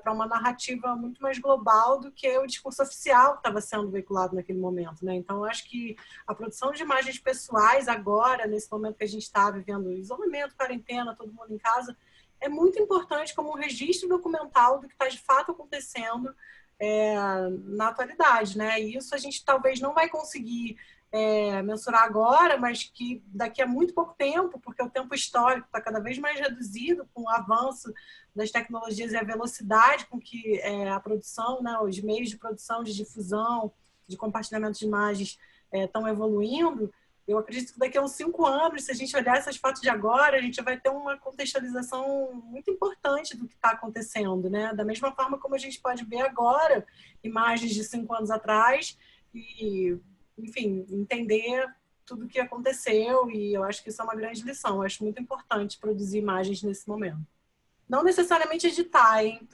para uma narrativa muito mais global do que o discurso oficial que estava sendo veiculado naquele momento, né? Então, eu acho que a produção de imagens pessoais agora, nesse momento que a gente está vivendo isolamento, quarentena, todo mundo em casa, é muito importante como um registro documental do que está de fato acontecendo na atualidade, né? E isso a gente talvez não vai conseguir mensurar agora, mas que daqui a muito pouco tempo, porque o tempo histórico está cada vez mais reduzido com o avanço das tecnologias e a velocidade com que a produção, né, os meios de produção, de difusão, de compartilhamento de imagens estão evoluindo. Eu acredito que daqui a uns 5 anos, se a gente olhar essas fotos de agora, a gente vai ter uma contextualização muito importante do que está acontecendo, né? Da mesma forma como a gente pode ver agora imagens de 5 anos atrás e, enfim, entender tudo o que aconteceu, e eu acho que isso é uma grande lição. Eu acho muito importante produzir imagens nesse momento. Não necessariamente editar, hein?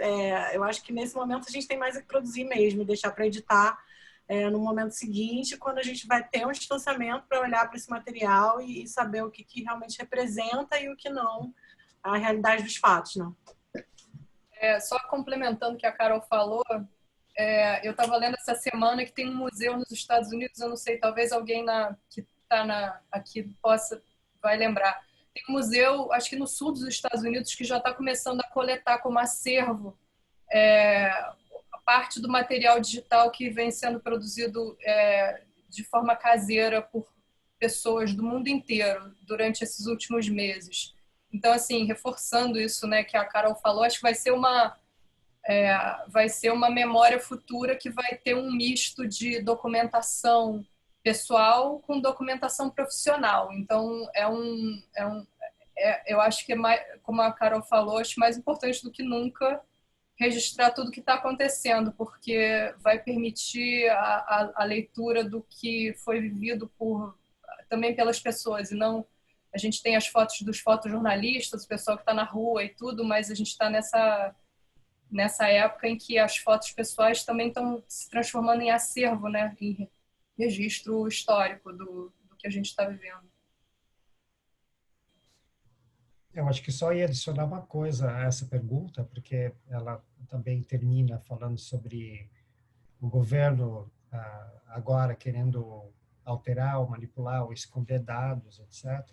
Eu acho que nesse momento a gente tem mais a que produzir mesmo, deixar para editar no momento seguinte, quando a gente vai ter um distanciamento para olhar para esse material e saber o que realmente representa e o que não, a realidade dos fatos, não. Só complementando o que a Carol falou, eu estava lendo essa semana que tem um museu nos Estados Unidos, eu não sei, talvez alguém que está aqui vai lembrar. Tem um museu, acho que no sul dos Estados Unidos, que já está começando a coletar como acervo a parte do material digital que vem sendo produzido de forma caseira por pessoas do mundo inteiro durante esses últimos meses. Então, assim, reforçando isso, né, que a Carol falou, acho que vai ser uma memória futura que vai ter um misto de documentação pessoal com documentação profissional. Então, eu acho que, como a Carol falou, acho mais importante do que nunca registrar tudo o que está acontecendo, porque vai permitir a leitura do que foi vivido também pelas pessoas, e não a gente tem as fotos dos fotojornalistas, o pessoal que está na rua e tudo, mas a gente está nessa época em que as fotos pessoais também estão se transformando em acervo, né, em registro histórico do que a gente está vivendo. Eu acho que só ia adicionar uma coisa a essa pergunta, porque ela também termina falando sobre o governo agora querendo alterar ou manipular ou esconder dados, etc.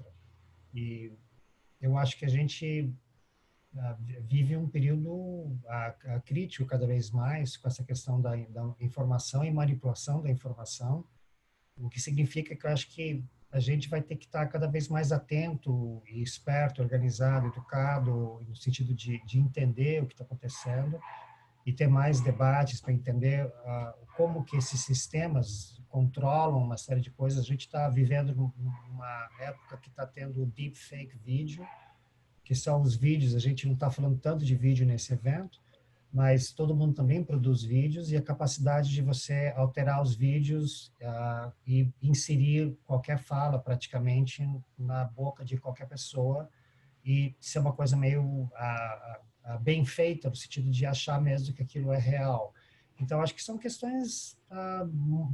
E eu acho que a gente vive um período crítico cada vez mais com essa questão da informação e manipulação da informação, o que significa que eu acho que a gente vai ter que estar cada vez mais atento e esperto, organizado, educado, no sentido de entender o que está acontecendo e ter mais debates para entender como que esses sistemas controlam uma série de coisas. A gente está vivendo numa época que está tendo o deepfake vídeo, que são os vídeos, a gente não está falando tanto de vídeo nesse evento, mas todo mundo também produz vídeos, e a capacidade de você alterar os vídeos e inserir qualquer fala praticamente na boca de qualquer pessoa, e ser uma coisa meio bem feita, no sentido de achar mesmo que aquilo é real. Então, acho que são questões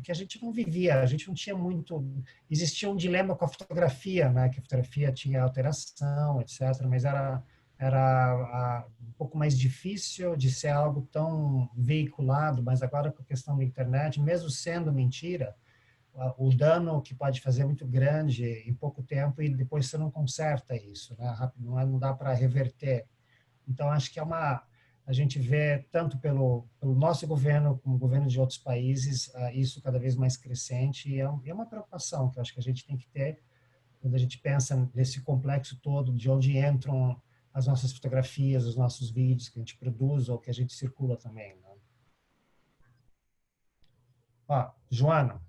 que a gente não vivia, a gente não tinha muito... Existia um dilema com a fotografia, né? Que a fotografia tinha alteração, etc., mas era um pouco mais difícil de ser algo tão veiculado, mas agora com a questão da internet, mesmo sendo mentira, o dano que pode fazer é muito grande em pouco tempo, e depois você não conserta isso, né? Não dá para reverter. Então, acho que a gente vê tanto pelo nosso governo como o governo de outros países, isso cada vez mais crescente, e é uma preocupação que eu acho que a gente tem que ter quando a gente pensa nesse complexo todo de onde entram as nossas fotografias, os nossos vídeos que a gente produz ou que a gente circula também, né? Joana,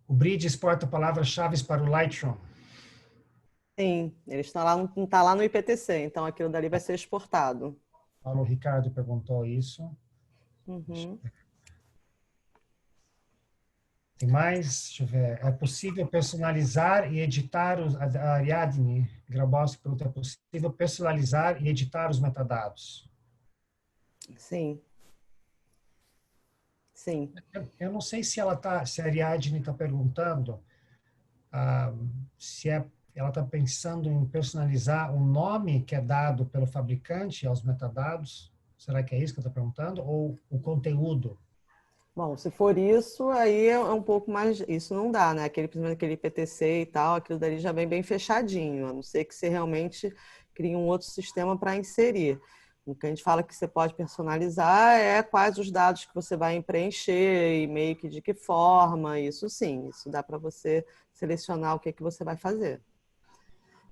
o Bride exporta palavras-chave para o Lightroom. Sim, ele está lá no IPTC, então aquilo dali vai ser exportado. Paulo Ricardo perguntou isso. Uhum. Tem mais? Deixa eu ver. É possível personalizar e editar a Ariadne Grabowski pergunta: é possível personalizar e editar os metadados? Sim. Sim. Eu não sei se se a Ariadne está perguntando se ela está pensando em personalizar o nome que é dado pelo fabricante aos metadados. Será que é isso que ela está perguntando? Ou o conteúdo? Bom, se for isso, aí é um pouco mais. Isso não dá, né? Principalmente aquele PTC e tal, aquilo dali já vem bem fechadinho, a não ser que você realmente crie um outro sistema para inserir. O que a gente fala que você pode personalizar é quais os dados que você vai preencher e meio que de que forma, isso sim, isso dá para você selecionar o que que você vai fazer.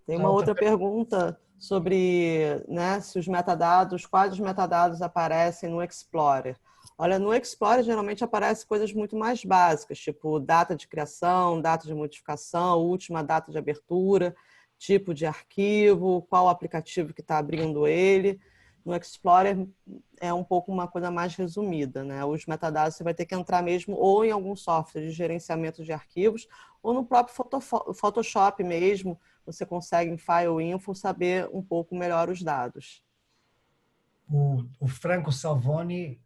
Tem uma outra pergunta sobre, né, se os metadados, quais os metadados aparecem no Explorer. Olha, no Explorer geralmente aparecem coisas muito mais básicas, tipo data de criação, data de modificação, última data de abertura, tipo de arquivo, qual aplicativo que está abrindo ele. No Explorer é um pouco uma coisa mais resumida, né? Os metadados você vai ter que entrar mesmo ou em algum software de gerenciamento de arquivos ou no próprio Photoshop mesmo, você consegue em File Info saber um pouco melhor os dados. O Franco Salvoni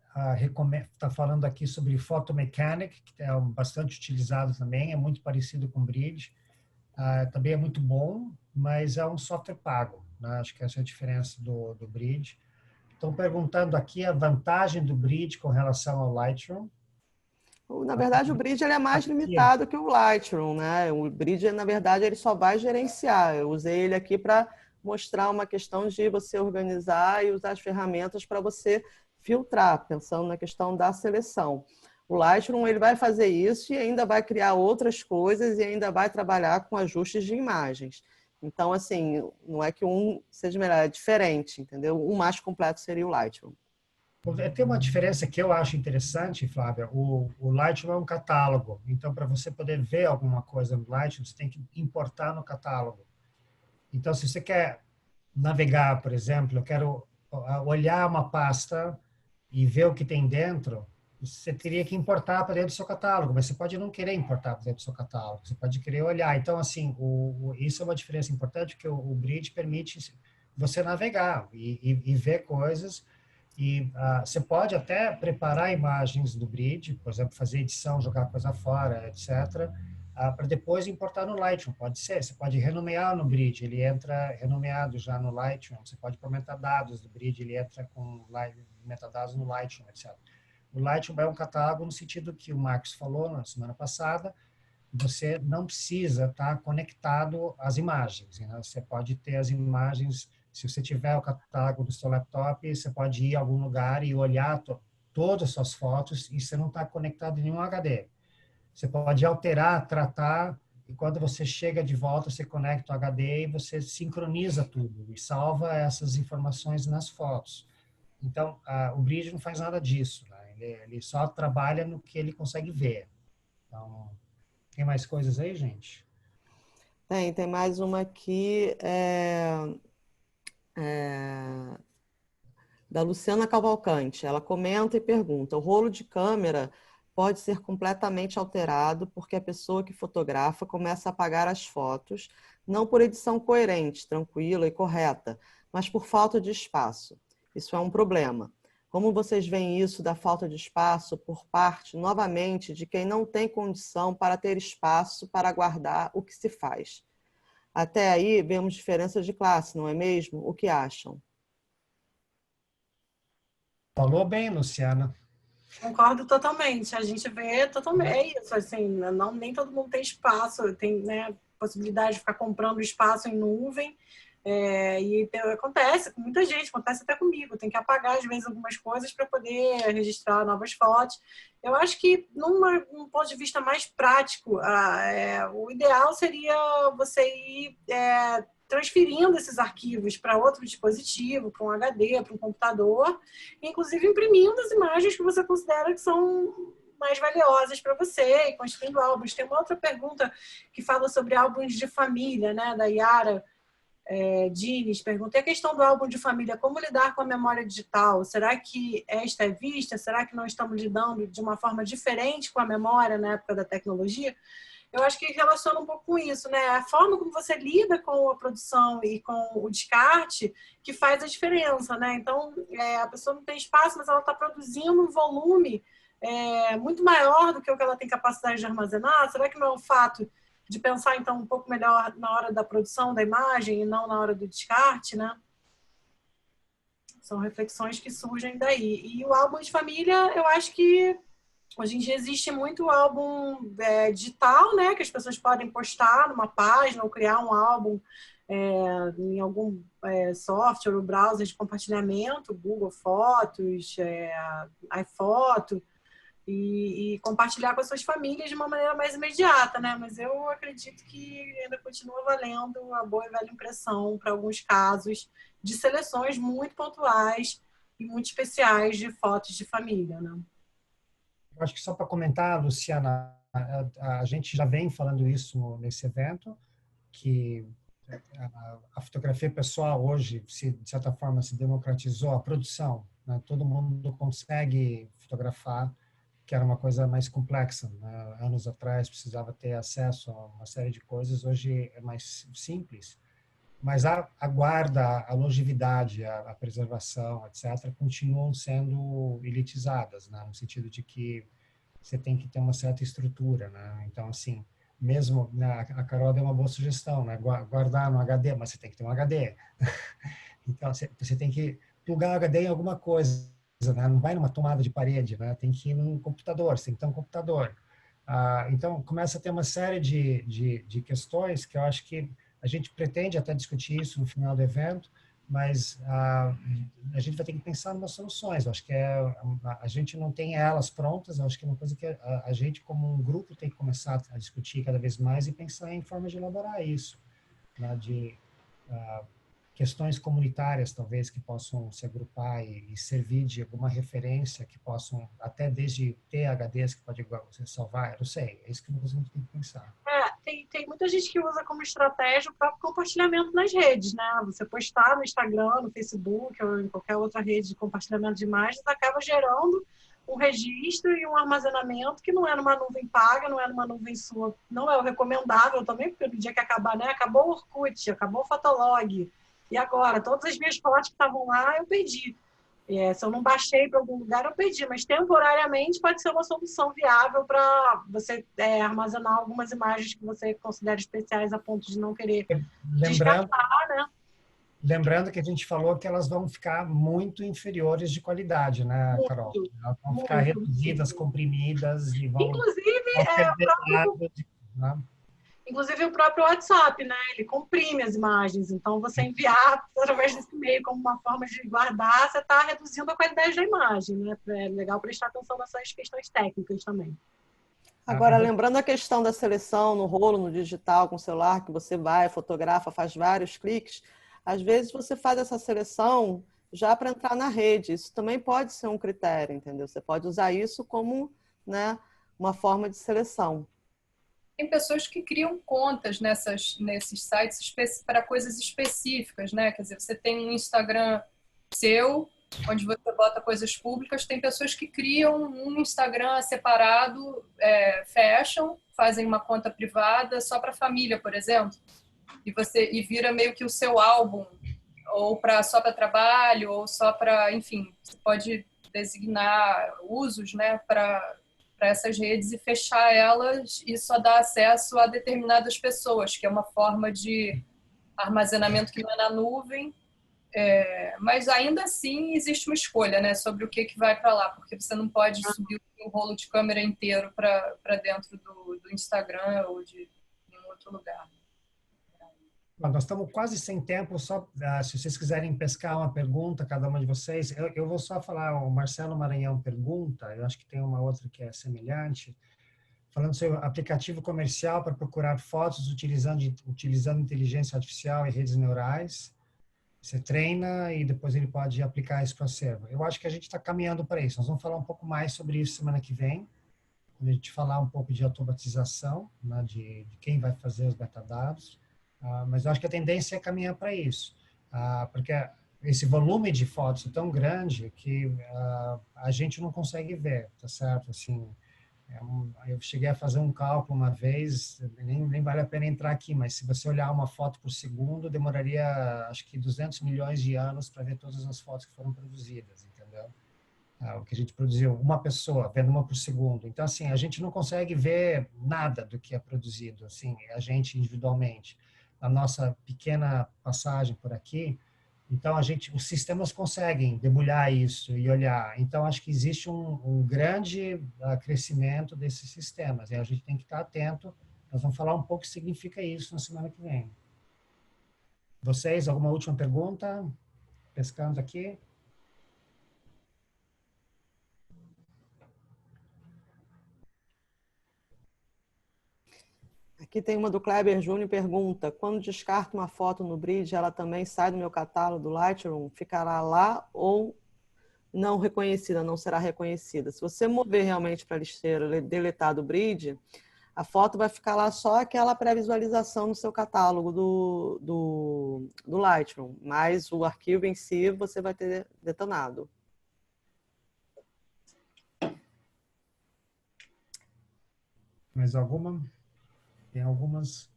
está falando aqui sobre Photomechanic, que é bastante utilizado também, é muito parecido com Bridge. Também é muito bom, mas é um software pago, né? Acho que essa é a diferença do Bridge. Estão perguntando aqui a vantagem do Bridge com relação ao Lightroom. Na verdade, o Bridge ele é mais limitado que o Lightroom, né? O Bridge, na verdade, ele só vai gerenciar. Eu usei ele aqui para mostrar uma questão de você organizar e usar as ferramentas para você filtrar, pensando na questão da seleção. O Lightroom ele vai fazer isso e ainda vai criar outras coisas e ainda vai trabalhar com ajustes de imagens. Então, assim, não é que um seja melhor, é diferente, entendeu? O mais completo seria o Lightroom. Tem uma diferença que eu acho interessante, Flávia. O Lightroom é um catálogo. Então, para você poder ver alguma coisa no Lightroom, você tem que importar no catálogo. Então, se você quer navegar, por exemplo, eu quero olhar uma pasta e ver o que tem dentro, você teria que importar para dentro do seu catálogo, mas você pode não querer importar para dentro do seu catálogo, você pode querer olhar. Então, assim, isso é uma diferença importante, porque o Bridge permite você navegar e ver coisas. E você pode até preparar imagens do Bridge, por exemplo, fazer edição, jogar coisa fora, etc., para depois importar no Lightroom. Pode ser, você pode renomear no Bridge, ele entra renomeado já no Lightroom. Você pode pôr metadados do Bridge, ele entra com metadados no Lightroom, etc. O Lightroom é um catálogo no sentido que o Marcos falou na semana passada, você não precisa estar conectado às imagens. Né? Você pode ter as imagens, se você tiver o catálogo do seu laptop, você pode ir a algum lugar e olhar todas as suas fotos e você não está conectado em nenhum HD. Você pode alterar, tratar, e quando você chega de volta, você conecta o HD e você sincroniza tudo e salva essas informações nas fotos. Então, o Bridge não faz nada disso, né? Ele só trabalha no que ele consegue ver. Então, tem mais coisas aí, gente? Tem mais uma aqui, da Luciana Cavalcante. Ela comenta e pergunta: o rolo de câmera pode ser completamente alterado porque a pessoa que fotografa começa a apagar as fotos, não por edição coerente, tranquila e correta, mas por falta de espaço. Isso é um problema. Como vocês veem isso da falta de espaço por parte, novamente, de quem não tem condição para ter espaço para guardar o que se faz? Até aí, vemos diferença de classe, não é mesmo? O que acham? Falou bem, Luciana. Concordo totalmente. A gente vê totalmente. É isso, assim, não, nem todo mundo tem espaço, tem, né, possibilidade de ficar comprando espaço em nuvem. Acontece com muita gente, acontece até comigo. Tem que apagar, às vezes, algumas coisas para poder registrar novas fotos. Eu acho que, num ponto de vista mais prático, o ideal seria você ir transferindo esses arquivos para outro dispositivo, para um HD, para um computador, inclusive imprimindo as imagens que você considera que são mais valiosas para você e construindo álbuns. Tem uma outra pergunta que fala sobre álbuns de família, né, da Yara Diniz. Perguntei a questão do álbum de família, como lidar com a memória digital? Será que esta é vista? Será que não estamos lidando de uma forma diferente com a memória na época da tecnologia? Eu acho que relaciona um pouco com isso, né? A forma como você lida com a produção e com o descarte que faz a diferença, né? Então, a pessoa não tem espaço, mas ela está produzindo um volume muito maior do que o que ela tem capacidade de armazenar? Será que não é o fato de pensar, então, um pouco melhor na hora da produção da imagem e não na hora do descarte, né? São reflexões que surgem daí. E o álbum de família, eu acho que hoje em dia existe muito álbum digital, né? Que as pessoas podem postar numa página ou criar um álbum em algum software ou browser de compartilhamento, Google Fotos, iPhoto, e compartilhar com as suas famílias de uma maneira mais imediata, né? Mas eu acredito que ainda continua valendo a boa e velha impressão para alguns casos de seleções muito pontuais e muito especiais de fotos de família, né? Eu acho que só para comentar, Luciana, a gente já vem falando isso nesse evento, que a fotografia pessoal hoje, de certa forma, se democratizou a produção, né? Todo mundo consegue fotografar, que era uma coisa mais complexa, né? Anos atrás precisava ter acesso a uma série de coisas, hoje é mais simples. Mas a guarda, a longevidade, a preservação, etc., continuam sendo elitizadas, né? No sentido de que você tem que ter uma certa estrutura, né? Então, assim, mesmo, né, a Carol deu uma boa sugestão, né? Guardar no HD, mas você tem que ter um HD. Então, você tem que plugar o HD em alguma coisa, né? Não vai numa tomada de parede, né? Tem que ir num computador, você tem que ter um computador. Então, começa a ter uma série de questões que eu acho que a gente pretende até discutir isso no final do evento, mas a gente vai ter que pensar em umas soluções. Eu acho que a gente não tem elas prontas, eu acho que é uma coisa que a gente, como um grupo, tem que começar a discutir cada vez mais e pensar em formas de elaborar isso, né? De questões comunitárias, talvez, que possam se agrupar e servir de alguma referência, que possam, até desde ter HDs que pode você salvar, eu não sei, é isso que a gente tem que pensar. Tem muita gente que usa como estratégia o próprio compartilhamento nas redes, né? Você postar no Instagram, no Facebook ou em qualquer outra rede de compartilhamento de imagens acaba gerando um registro e um armazenamento que não é numa nuvem paga, não é numa nuvem sua, não é o recomendável também, porque no dia que acabar, né? Acabou o Orkut, acabou o Fotolog, e agora? Todas as minhas fotos que estavam lá, eu perdi. Se eu não baixei para algum lugar, eu perdi. Mas temporariamente pode ser uma solução viável para você armazenar algumas imagens que você considera especiais a ponto de não querer descartar, né? Lembrando que a gente falou que elas vão ficar muito inferiores de qualidade, né, Carol? Elas vão ficar reduzidas, comprimidas e vão... Inclusive o próprio WhatsApp, né? Ele comprime as imagens. Então, você enviar através desse e-mail como uma forma de guardar, você está reduzindo a qualidade da imagem, né? É legal prestar atenção nessas questões técnicas também. Agora, lembrando a questão da seleção no rolo, no digital, com o celular, que você vai, fotografa, faz vários cliques, às vezes você faz essa seleção já para entrar na rede. Isso também pode ser um critério, entendeu? Você pode usar isso como, né, uma forma de seleção. Tem pessoas que criam contas nesses sites para coisas específicas, né? Quer dizer, você tem um Instagram seu, onde você bota coisas públicas, tem pessoas que criam um Instagram separado, fecham, fazem uma conta privada só para a família, por exemplo, e vira meio que o seu álbum, ou só para trabalho, ou só para, enfim, você pode designar usos, né, para essas redes e fechar elas e só dar acesso a determinadas pessoas, que é uma forma de armazenamento que não é na nuvem, mas ainda assim existe uma escolha, né, sobre o que vai para lá, porque você não pode subir o rolo de câmera inteiro para dentro do Instagram ou de nenhum outro lugar. Nós estamos quase sem tempo, só se vocês quiserem pescar uma pergunta, cada uma de vocês, eu vou só falar, o Marcelo Maranhão pergunta, eu acho que tem uma outra que é semelhante, falando sobre aplicativo comercial para procurar fotos utilizando inteligência artificial e redes neurais. Você treina e depois ele pode aplicar isso para o acervo. Eu acho que a gente está caminhando para isso. Nós vamos falar um pouco mais sobre isso semana que vem, quando a gente falar um pouco de automatização, né, de quem vai fazer os metadados. Mas eu acho que a tendência é caminhar para isso, porque esse volume de fotos é tão grande que a gente não consegue ver, tá certo? Assim, eu cheguei a fazer um cálculo uma vez, nem vale a pena entrar aqui, mas se você olhar uma foto por segundo, demoraria, acho que 200 milhões de anos para ver todas as fotos que foram produzidas, entendeu? o que a gente produziu, uma pessoa vendo uma por segundo. Então, assim, a gente não consegue ver nada do que é produzido, assim, a gente individualmente. A nossa pequena passagem por aqui, então os sistemas conseguem debulhar isso e olhar. Então, acho que existe um grande crescimento desses sistemas, e a gente tem que estar atento. Nós vamos falar um pouco o que significa isso na semana que vem. Vocês, alguma última pergunta? Pescando aqui. Aqui tem uma do Kleber Júnior, pergunta: quando descarto uma foto no Bridge, ela também sai do meu catálogo do Lightroom? Ficará lá ou não reconhecida, não será reconhecida? Se você mover realmente para a lixeira, deletar do Bridge, a foto vai ficar lá só aquela pré-visualização no seu catálogo do Lightroom, mas o arquivo em si você vai ter detonado. Mais alguma? Tem algumas.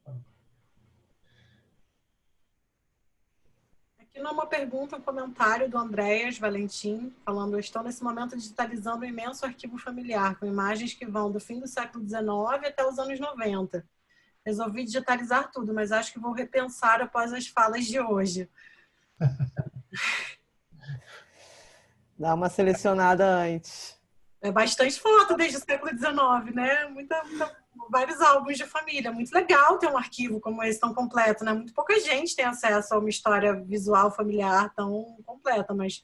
Aqui não é uma pergunta, um comentário do Andréas Valentim, falando: estou nesse momento digitalizando um imenso arquivo familiar, com imagens que vão do fim do século XIX até os anos 90. Resolvi digitalizar tudo, mas acho que vou repensar após as falas de hoje. Dá uma selecionada antes. É bastante foto desde o século XIX, né? Vários álbuns de família. Muito legal ter um arquivo como esse tão completo, né? Muito pouca gente tem acesso a uma história visual familiar tão completa, mas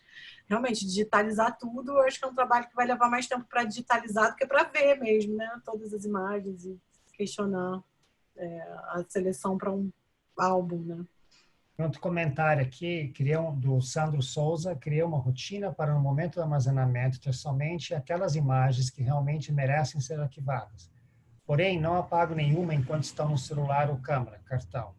realmente digitalizar tudo, eu acho que é um trabalho que vai levar mais tempo para digitalizar do que para ver mesmo, né? Todas as imagens e questionar a seleção para um álbum, né? Outro comentário aqui, do Sandro Souza: criei uma rotina para no momento do armazenamento ter somente aquelas imagens que realmente merecem ser arquivadas. Porém, não apago nenhuma enquanto estão no celular ou câmera, cartão.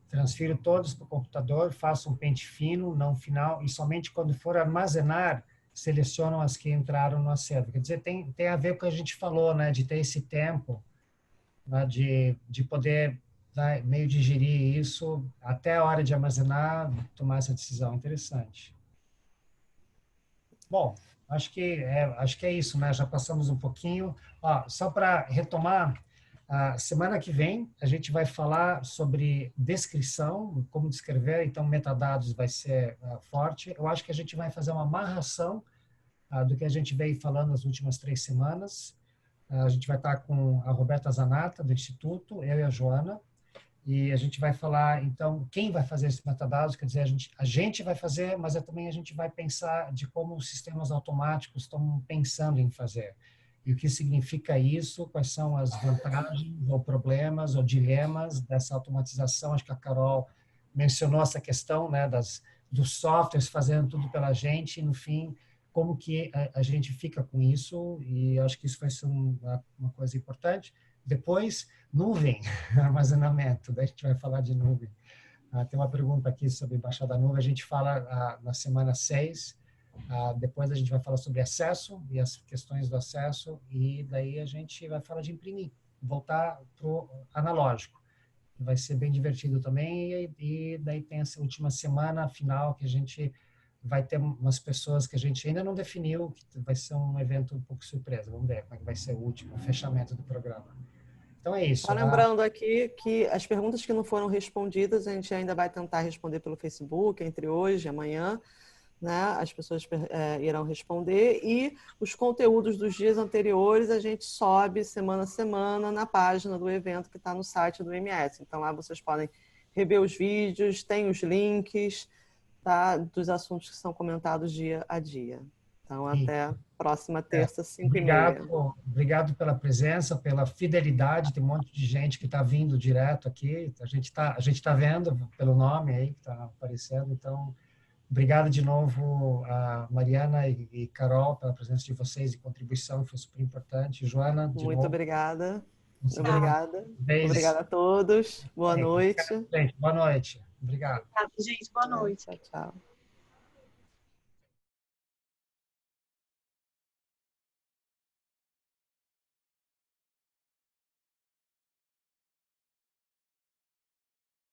Transfiro todos para o computador, faço um pente fino, não final, e somente quando for armazenar, seleciono as que entraram no acervo. Quer dizer, tem a ver com o que a gente falou, né, de ter esse tempo, né, de poder, né, meio digerir isso até a hora de armazenar, tomar essa decisão. Interessante. Bom, acho que é isso, né? Já passamos um pouquinho. Só para retomar, a semana que vem a gente vai falar sobre descrição, como descrever, então metadados vai ser forte. Eu acho que a gente vai fazer uma amarração do que a gente veio falando nas últimas 3 semanas. A gente vai estar com a Roberta Zanata, do Instituto, eu e a Joana, e a gente vai falar, então, quem vai fazer esses metadados. Quer dizer, a gente vai fazer, mas também a gente vai pensar de como os sistemas automáticos estão pensando em fazer. E o que significa isso, quais são as vantagens ou problemas ou dilemas dessa automatização. Acho que a Carol mencionou essa questão, né, dos softwares fazendo tudo pela gente, e no fim, como que a gente fica com isso, e acho que isso vai ser uma coisa importante. Depois, nuvem, armazenamento, daí a gente vai falar de nuvem. Tem uma pergunta aqui sobre baixar da nuvem, a gente fala na semana 6, depois a gente vai falar sobre acesso e as questões do acesso, e daí a gente vai falar de imprimir, voltar para o analógico. Vai ser bem divertido também, e daí tem essa última semana final que a gente vai ter umas pessoas que a gente ainda não definiu, que vai ser um evento um pouco surpresa. Vamos ver como é que vai ser o último, o fechamento do programa. Então é isso. Só lembrando aqui que as perguntas que não foram respondidas, a gente ainda vai tentar responder pelo Facebook, entre hoje e amanhã, né? As pessoas irão responder, e os conteúdos dos dias anteriores a gente sobe semana a semana na página do evento que está no site do MS. Então lá vocês podem rever os vídeos, tem os links, tá, dos assuntos que são comentados dia a dia. Então, até próxima terça, 5h30. Obrigado pela presença, pela fidelidade. Tem um monte de gente que está vindo direto aqui. A gente tá vendo pelo nome aí que está aparecendo. Então, obrigado de novo a Mariana e Carol pela presença de vocês e contribuição, foi super importante. Joana, de Muito novo. obrigada. Obrigada. Obrigada a todos. Boa noite. Gente, boa noite. Obrigado. Obrigada, gente. Boa noite. Tchau, tchau.